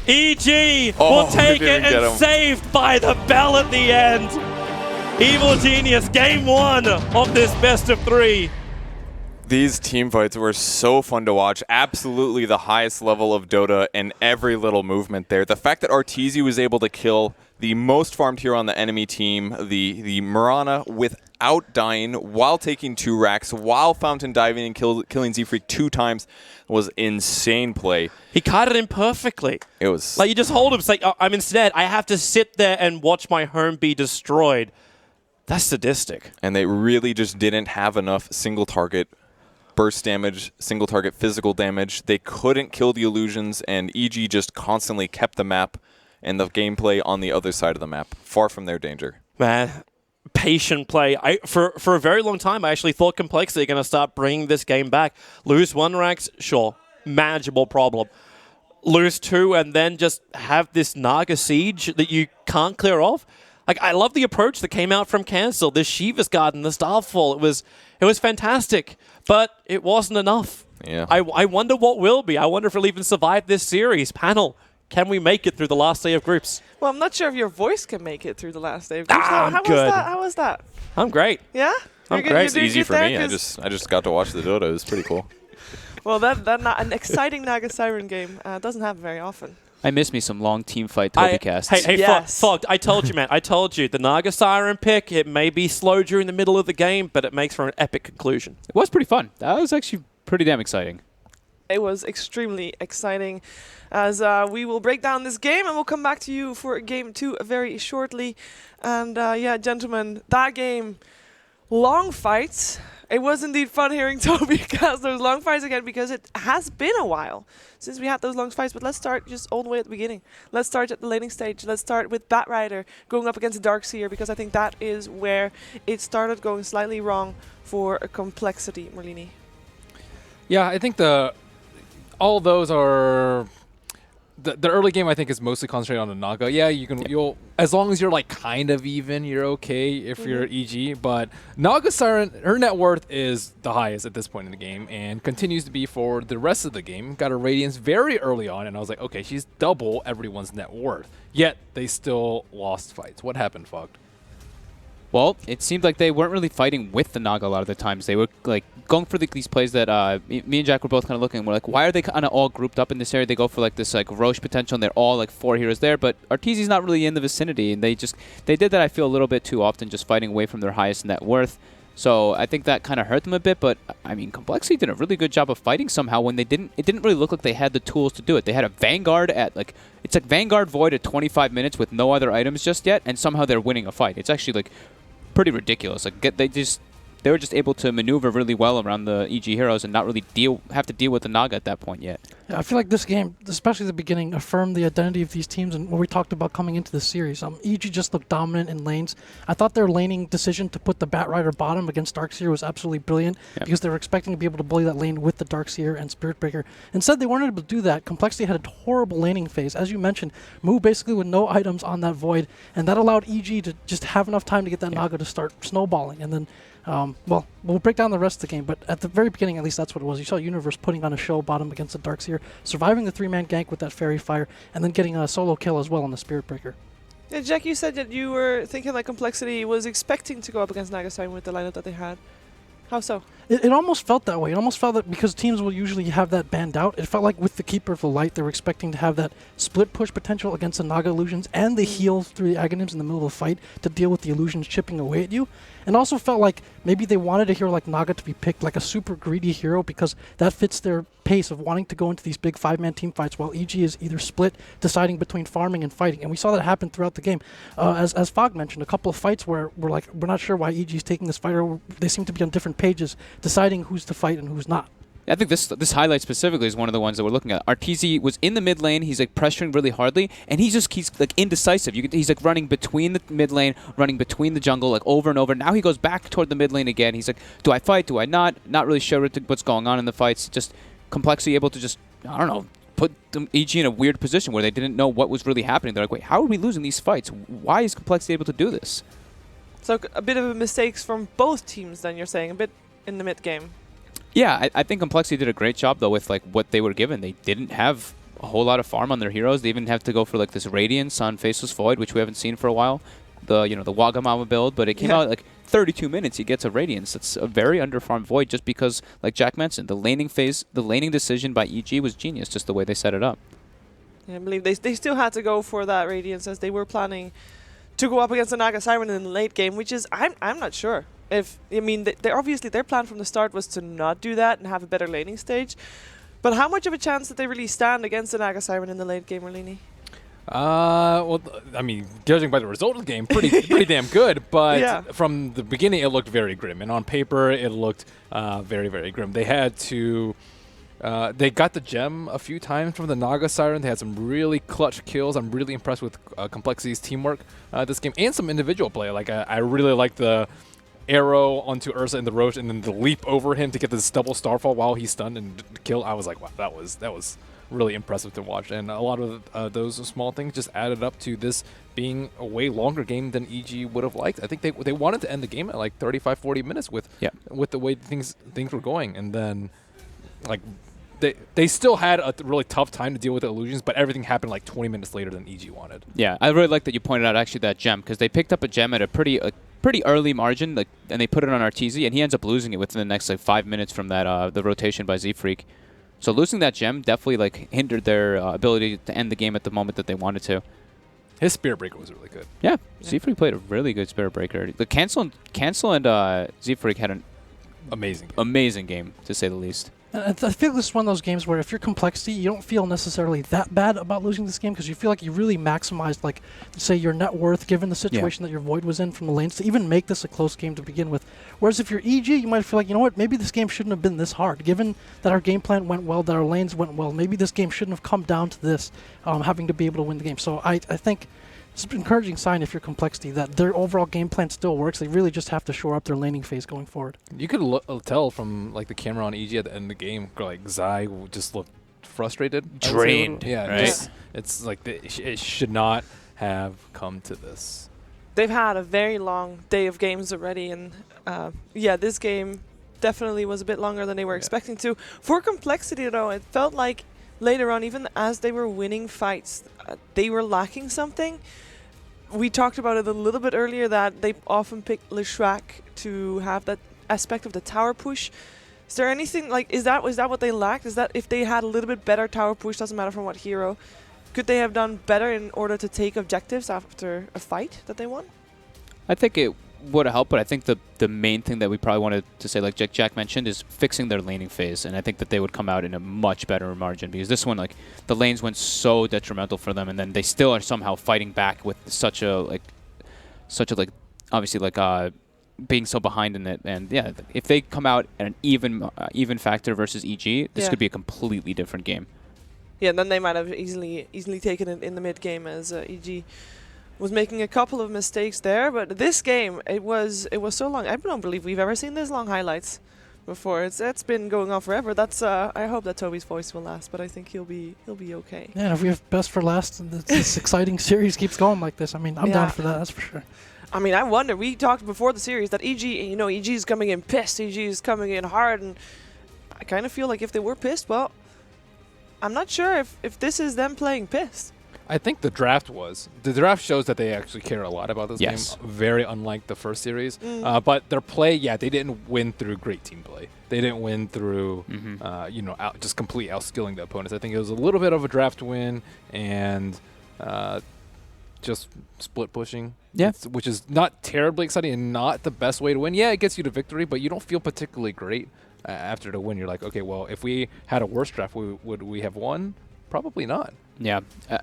EG will take it, and saved by the bell at the end. Evil Genius, game 1 of this best of 3. These team fights were so fun to watch. Absolutely the highest level of Dota and every little movement there. The fact that Arteezy was able to kill the most farmed hero on the enemy team, the Mirana, without dying, while taking 2 racks, while fountain diving and killing Z-Freak 2 times, was insane play. He caught it in perfectly. It was like you just hold him. It's like, I have to sit there and watch my home be destroyed. That's sadistic. And they really just didn't have enough single target burst damage, single target physical damage. They couldn't kill the illusions, and EG just constantly kept the map and the gameplay on the other side of the map, far from their danger. Man, patient play. For a very long time, I actually thought Complexity are going to start bringing this game back. Lose 1 racks, sure, manageable problem. Lose 2 and then just have this Naga siege that you can't clear off. Like, I love the approach that came out from Cancel. This Shiva's Garden, the Starfall. It was fantastic, but it wasn't enough. Yeah. I wonder what will be. I wonder if it'll even survive this series. Panel, can we make it through the last day of groups? Well, I'm not sure if your voice can make it through the last day of groups. I'm How good. How was that? I'm great. Yeah? I'm You're good- great. you're It's doing easy good for there, me. I 'cause- just got to watch the Dota. It was pretty cool. Well, an exciting Naga Siren game doesn't happen very often. I miss me some long team fight Toby casts. Hey, Yes. Fogged, I told you, man. I told you. The Naga Siren pick, it may be slow during the middle of the game, but it makes for an epic conclusion. It was pretty fun. That was actually pretty damn exciting. It was extremely exciting, as we will break down this game and we'll come back to you for game 2 very shortly. And yeah, gentlemen, that game, long fights. It was indeed fun hearing Toby cast those long fights again, because it has been a while since we had those long fights. But let's start just all the way at the beginning. Let's start at the laning stage. Let's start with Batrider going up against Darkseer, because I think that is where it started going slightly wrong for a Complexity, Merlini. Yeah, I think all of those are the early game. I think is mostly concentrated on the Naga. Yeah, you'll as long as you're like kind of even, you're okay if you're EG. But Naga Siren, her net worth is the highest at this point in the game and continues to be for the rest of the game. Got a Radiance very early on, and I was like, okay, she's double everyone's net worth. Yet they still lost fights. What happened, Fogged? Well, it seemed like they weren't really fighting with the Naga a lot of the times. They were like going for these plays that me and Jack were both kind of looking. And we're like, why are they kind of all grouped up in this area? They go for like this like Roche potential, and they're all like 4 heroes there. But Arteezy's not really in the vicinity, and they did that. I feel a little bit too often, just fighting away from their highest net worth. So I think that kind of hurt them a bit. But I mean, Complexity did a really good job of fighting somehow when they didn't. It didn't really look like they had the tools to do it. They had a Vanguard at like it's like Vanguard Void at 25 minutes with no other items just yet, and somehow they're winning a fight. It's actually like pretty ridiculous. Like they were just able to maneuver really well around the EG heroes and not really have to deal with the Naga at that point yet. Yeah, I feel like this game, especially the beginning, affirmed the identity of these teams and what we talked about coming into the series. EG just looked dominant in lanes. I thought their laning decision to put the Batrider bottom against Darkseer was absolutely brilliant because they were expecting to be able to bully that lane with the Darkseer and Spiritbreaker. Instead, they weren't able to do that. Complexity had a horrible laning phase. As you mentioned, moved basically with no items on that Void, and that allowed EG to just have enough time to get that Naga to start snowballing. And then well, we'll break down the rest of the game, but at the very beginning, at least that's what it was. You saw Universe putting on a show bottom against the Darkseer, surviving the 3-man gank with that Fairy Fire, and then getting a solo kill as well on the Spirit Breaker. Yeah, Jack, you said that you were thinking like Complexity was expecting to go up against Naga Siren with the lineup that they had. How so? It almost felt that way. It almost felt that because teams will usually have that banned out, it felt like with the Keeper of the Light, they were expecting to have that split push potential against the Naga illusions and the heal through the Aghanims in the middle of the fight to deal with the illusions chipping away at you. And also felt like maybe they wanted a hero like Naga to be picked, like a super greedy hero, because that fits their pace of wanting to go into these big 5-man team fights while EG is either split, deciding between farming and fighting. And we saw that happen throughout the game. As Fog mentioned, a couple of fights where we're not sure why EG is taking this fight, or they seem to be on different pages, deciding who's to fight and who's not. I think this highlight specifically is one of the ones that we're looking at. Arteezy was in the mid lane. He's like pressuring really hardly, and he's like indecisive. He's like running between the mid lane, running between the jungle, like over and over. Now he goes back toward the mid lane again. He's like, do I fight? Do I not? Not really sure what's going on in the fights. Just Complexity able to just, I don't know, put EG in a weird position where they didn't know what was really happening. They're like, wait, how are we losing these fights? Why is Complexity able to do this? So a bit of mistakes from both teams then, you're saying, a bit in the mid game. Yeah, I think Complexity did a great job, though, with like what they were given. They didn't have a whole lot of farm on their heroes. They even have to go for like this Radiance on Faceless Void, which we haven't seen for a while. The Wagamama build, but it came out like 32 minutes. He gets a Radiance. That's a very underfarmed Void, just because, like Jack mentioned, the laning decision by EG was genius, just the way they set it up. Yeah, I believe they still had to go for that Radiance as they were planning to go up against the Naga Siren in the late game, which is I'm not sure. They're obviously their plan from the start was to not do that and have a better laning stage. But how much of a chance did they really stand against the Naga Siren in the late game, Merlini? Well, I mean, judging by the result of the game, pretty damn good. But yeah. From the beginning, it looked very grim, and on paper, it looked very, very grim. They had to. They got the gem a few times from the Naga Siren. They had some really clutch kills. I'm really impressed with Complexity's teamwork this game, and some individual play. Like I really like the arrow onto Ursa in the Roche, and then the leap over him to get this double Starfall while he's stunned and kill. I was like, wow, that was really impressive to watch. And a lot of those small things just added up to this being a way longer game than EG would have liked. I think they wanted to end the game at like 35-40 minutes with the way things were going, and then like they still had a really tough time to deal with the illusions, but everything happened like 20 minutes later than EG wanted. Yeah, I really like that you pointed out actually that gem, because they picked up a gem at a pretty early margin, like, and they put it on Arteezy, and he ends up losing it within the next like 5 minutes from that the rotation by Z-Freak. So losing that gem definitely like hindered their ability to end the game at the moment that they wanted to. His Spirit Breaker was really good. Yeah, Z-Freak played a really good Spirit Breaker. The Cancel and Z-Freak had an amazing game, to say the least. And I feel this is one of those games where if you're Complexity, you don't feel necessarily that bad about losing this game because you feel like you really maximized, like, say, your net worth given the situation that your Void was in from the lanes to even make this a close game to begin with. Whereas if you're EG, you might feel like, you know what, maybe this game shouldn't have been this hard. Given that our game plan went well, that our lanes went well, maybe this game shouldn't have come down to this, having to be able to win the game. So I think it's an encouraging sign if you're Complexity that their overall game plan still works. They really just have to shore up their laning phase going forward. You could tell from like the camera on EG at the end of the game, like Zai just looked frustrated, drained. Yeah, right. It's like it should not have come to this. They've had a very long day of games already, and this game definitely was a bit longer than they were expecting to. For Complexity, though, it felt like later on, even as they were winning fights, they were lacking something. we talked about it a little bit earlier that they often pick Leshrac to have that aspect of the tower push. Is there anything like is that what they lacked? Is that if they had a little bit better tower push, doesn't matter from what hero, could they have done better in order to take objectives after a fight that they won? I think it would have helped, but I think the main thing that we probably wanted to say, like Jack mentioned, is fixing their laning phase, and I think that they would come out in a much better margin, because this one, like, the lanes went so detrimental for them, and then they still are somehow fighting back with such a obviously being so behind in it. And yeah, if they come out at an even factor versus EG, this could be a completely different game. Yeah, and then they might have easily taken it in the mid game, as EG was making a couple of mistakes there. But this game, it was so long. I don't believe we've ever seen this long highlights before. It's been going on forever. That's I hope that Toby's voice will last, but I think he'll be okay. Yeah, and if we have best for last, and this exciting series keeps going like this, I mean, I'm down for that. That's for sure. I mean, I wonder. We talked before the series that EG is coming in pissed. EG is coming in hard, and I kind of feel like if they were pissed, well, I'm not sure if this is them playing pissed. I think the draft was. The draft shows that they actually care a lot about this game. Yes. Very unlike the first series. But their play, they didn't win through great team play. They didn't win through, just complete outskilling the opponents. I think it was a little bit of a draft win and just split pushing. Yeah. Which is not terribly exciting and not the best way to win. Yeah, it gets you to victory, but you don't feel particularly great after the win. You're like, okay, well, if we had a worse draft, would we have won? Probably not. Yeah. I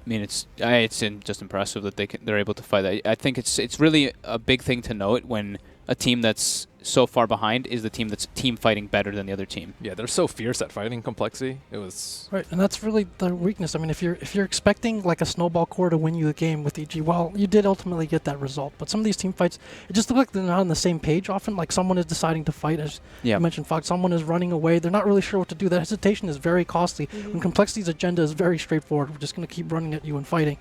mean, it's just impressive that they're able to fight that. I think it's really a big thing to note when a team that's so far behind is the team that's team fighting better than the other team. Yeah, they're so fierce at fighting complexity. It was right, and that's really the weakness. I mean, if you're expecting like a snowball core to win you the game with EG, well, you did ultimately get that result. But some of these team fights, it just looks like they're not on the same page. Often, like someone is deciding to fight, as you mentioned, Fox. Someone is running away. They're not really sure what to do. That hesitation is very costly. When complexity's agenda is very straightforward, we're just going to keep running at you and fighting.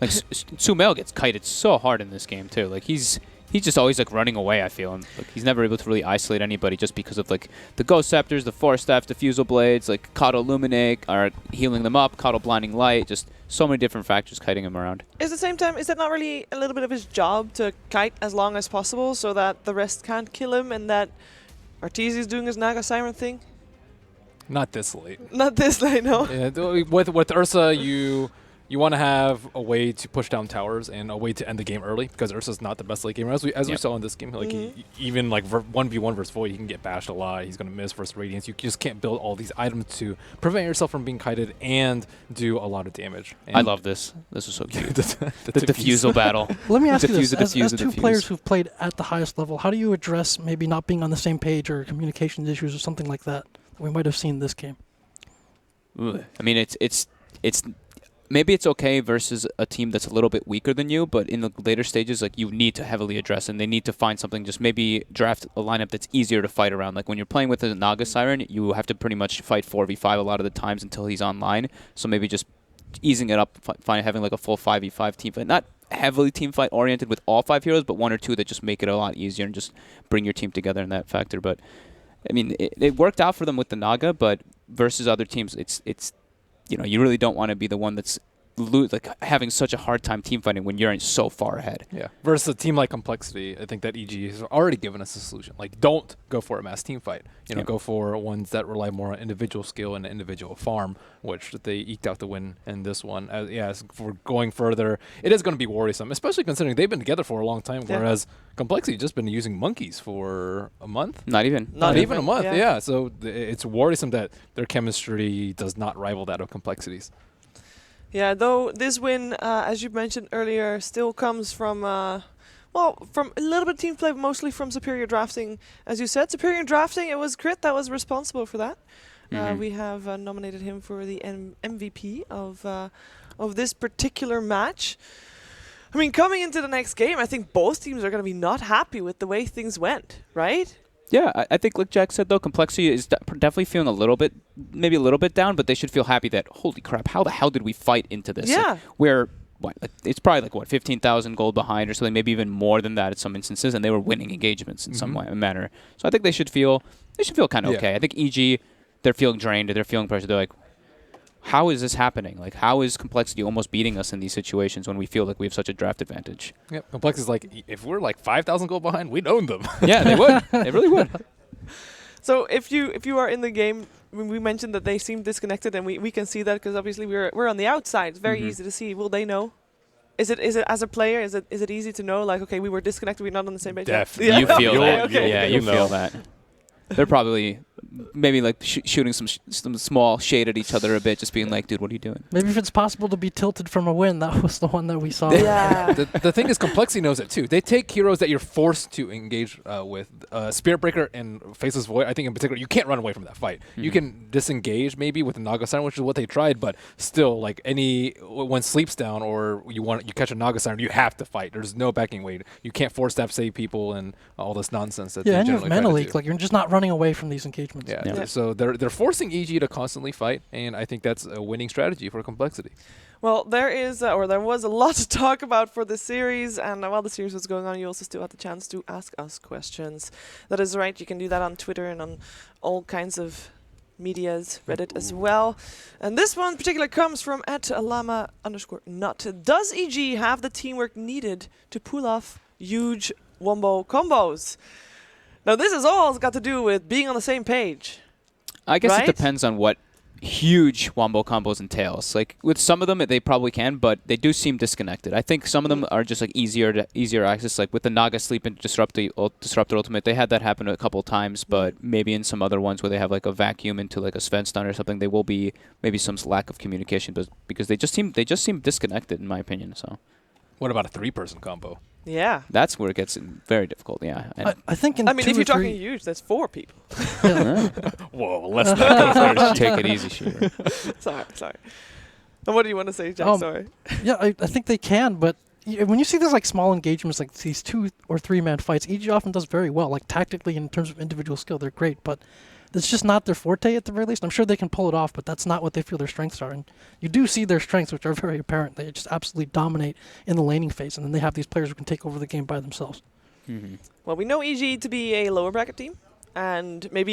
Like Sumail gets kited so hard in this game too. Like he's just always like running away, I feel, and like he's never able to really isolate anybody just because of like the Ghost Scepters, the Force Staff, Diffusal Blades, like Kato Illuminate are healing them up, Kato Blinding Light, just so many different factors kiting him around. At the same time, is that not really a little bit of his job to kite as long as possible so that the rest can't kill him and that Arteezy is doing his Naga Siren thing? not this late. Not this late, no. Yeah, with Ursa, you want to have a way to push down towers and a way to end the game early, because Ursa's not the best late gamer. As we saw in this game, like even like 1v1 versus Void, he can get bashed a lot. He's going to miss versus Radiance. You just can't build all these items to prevent yourself from being kited and do a lot of damage. And I love this. This is so cute. the diffusal battle. Let me ask you this. As two players who've played at the highest level, how do you address maybe not being on the same page or communications issues or something like that we might have seen in this game? Ooh. I mean, it's maybe it's okay versus a team that's a little bit weaker than you, but in the later stages, like, you need to heavily address, and they need to find something, just maybe draft a lineup that's easier to fight around. Like when you're playing with a Naga Siren, you have to pretty much fight 4v5 a lot of the times until he's online. So maybe just easing it up, having like a full 5v5 team fight. Not heavily team fight oriented with all 5 heroes, but 1 or 2 that just make it a lot easier and just bring your team together in that factor. But I mean, it worked out for them with the Naga, but versus other teams, it's you really don't want to be the one that's having such a hard time team fighting when you're so far ahead. Yeah. Versus a team like Complexity, I think that EG has already given us a solution. Like, don't go for a mass team fight. Go for ones that rely more on individual skill and individual farm, which they eked out the win in this one. As for going further, it is going to be worrisome, especially considering they've been together for a long time, whereas Complexity just been using monkeys for a month. Not even a month. Yeah. So it's worrisome that their chemistry does not rival that of Complexity's. Yeah, though this win, as you mentioned earlier, still comes from, from a little bit of team play, but mostly from superior drafting. As you said, superior drafting, it was Crit that was responsible for that. We have nominated him for the MVP of this particular match. I mean, coming into the next game, I think both teams are going to be not happy with the way things went, right? Yeah, I think like Jack said, though, Complexity is definitely feeling maybe a little bit down, but they should feel happy that, holy crap, how the hell did we fight into this? Yeah. It's probably 15,000 gold behind or something, maybe even more than that in some instances, and they were winning engagements in some manner. So I think they should feel kind of okay. I think EG, they're feeling drained, they're feeling pressure. They're like, how is this happening? Like, how is Complexity almost beating us in these situations when we feel like we have such a draft advantage? Yep. Complex is like, if we're like 5,000 gold behind, we'd own them. Yeah, they would. They really would. So if you are in the game, we mentioned that they seem disconnected, and we can see that because obviously we're on the outside. It's very easy to see. Will they know? Is it as a player? Is it easy to know? Like, okay, we were disconnected. We're not on the same page. Definitely. Yeah. You feel Okay, that. okay. Yeah, you feel that. They're probably maybe like shooting some small shade at each other a bit, just being like, dude, what are you doing? Maybe if it's possible to be tilted from a win, that was the one that we saw. Yeah. The thing is, Complexity knows it too. They take heroes that you're forced to engage with. Spirit Breaker and Faceless Void, I think in particular, you can't run away from that fight. You can disengage maybe with the Naga Siren, which is what they tried, but still, like when Sleep's down or you catch a Naga Siren, you have to fight. There's no backing weight. You can't force staff save people and all this nonsense that Yeah, they and you have generally mana try to leak. do. Like, you're just not running away from these engagements. Yeah, Yeah. so they're forcing EG to constantly fight, and I think that's a winning strategy for Complexity. Well, there is, or there was a lot to talk about for the series, and while the series was going on, you also still had the chance to ask us questions. That is right, you can do that on Twitter and on all kinds of medias, Reddit as well. And this one in particular comes from @Lama_nut. Does EG have the teamwork needed to pull off huge wombo combos? Now, this is all got to do with being on the same page. I guess Right? it depends on what huge wombo combos entails. Like with some of them, they probably can, but they do seem disconnected. I think some of them are just like easier access. Like with the Naga Sleep and Disruptor Ultimate, they had that happen a couple times, but maybe in some other ones where they have like a vacuum into like a Sven stun or something, they will be maybe some lack of communication, but because they just seem disconnected in my opinion. So What about a 3-person combo? Yeah. that's where it gets very difficult. Yeah. And I think in I mean, 2 if or you're talking 3 huge, that's 4 people. Whoa, let's not go there. take it easy, shooter. Sorry. And what do you want to say, Jack? Sorry. Yeah, I think they can, but when you see these like small engagements, like these 2 or 3 man fights, EG often does very well. Like tactically, in terms of individual skill, they're great, but it's just not their forte at the very least. I'm sure they can pull it off, but that's not what they feel their strengths are. And you do see their strengths, which are very apparent. They just absolutely dominate in the laning phase, and then they have these players who can take over the game by themselves. Well, we know EG to be a lower bracket team, and maybe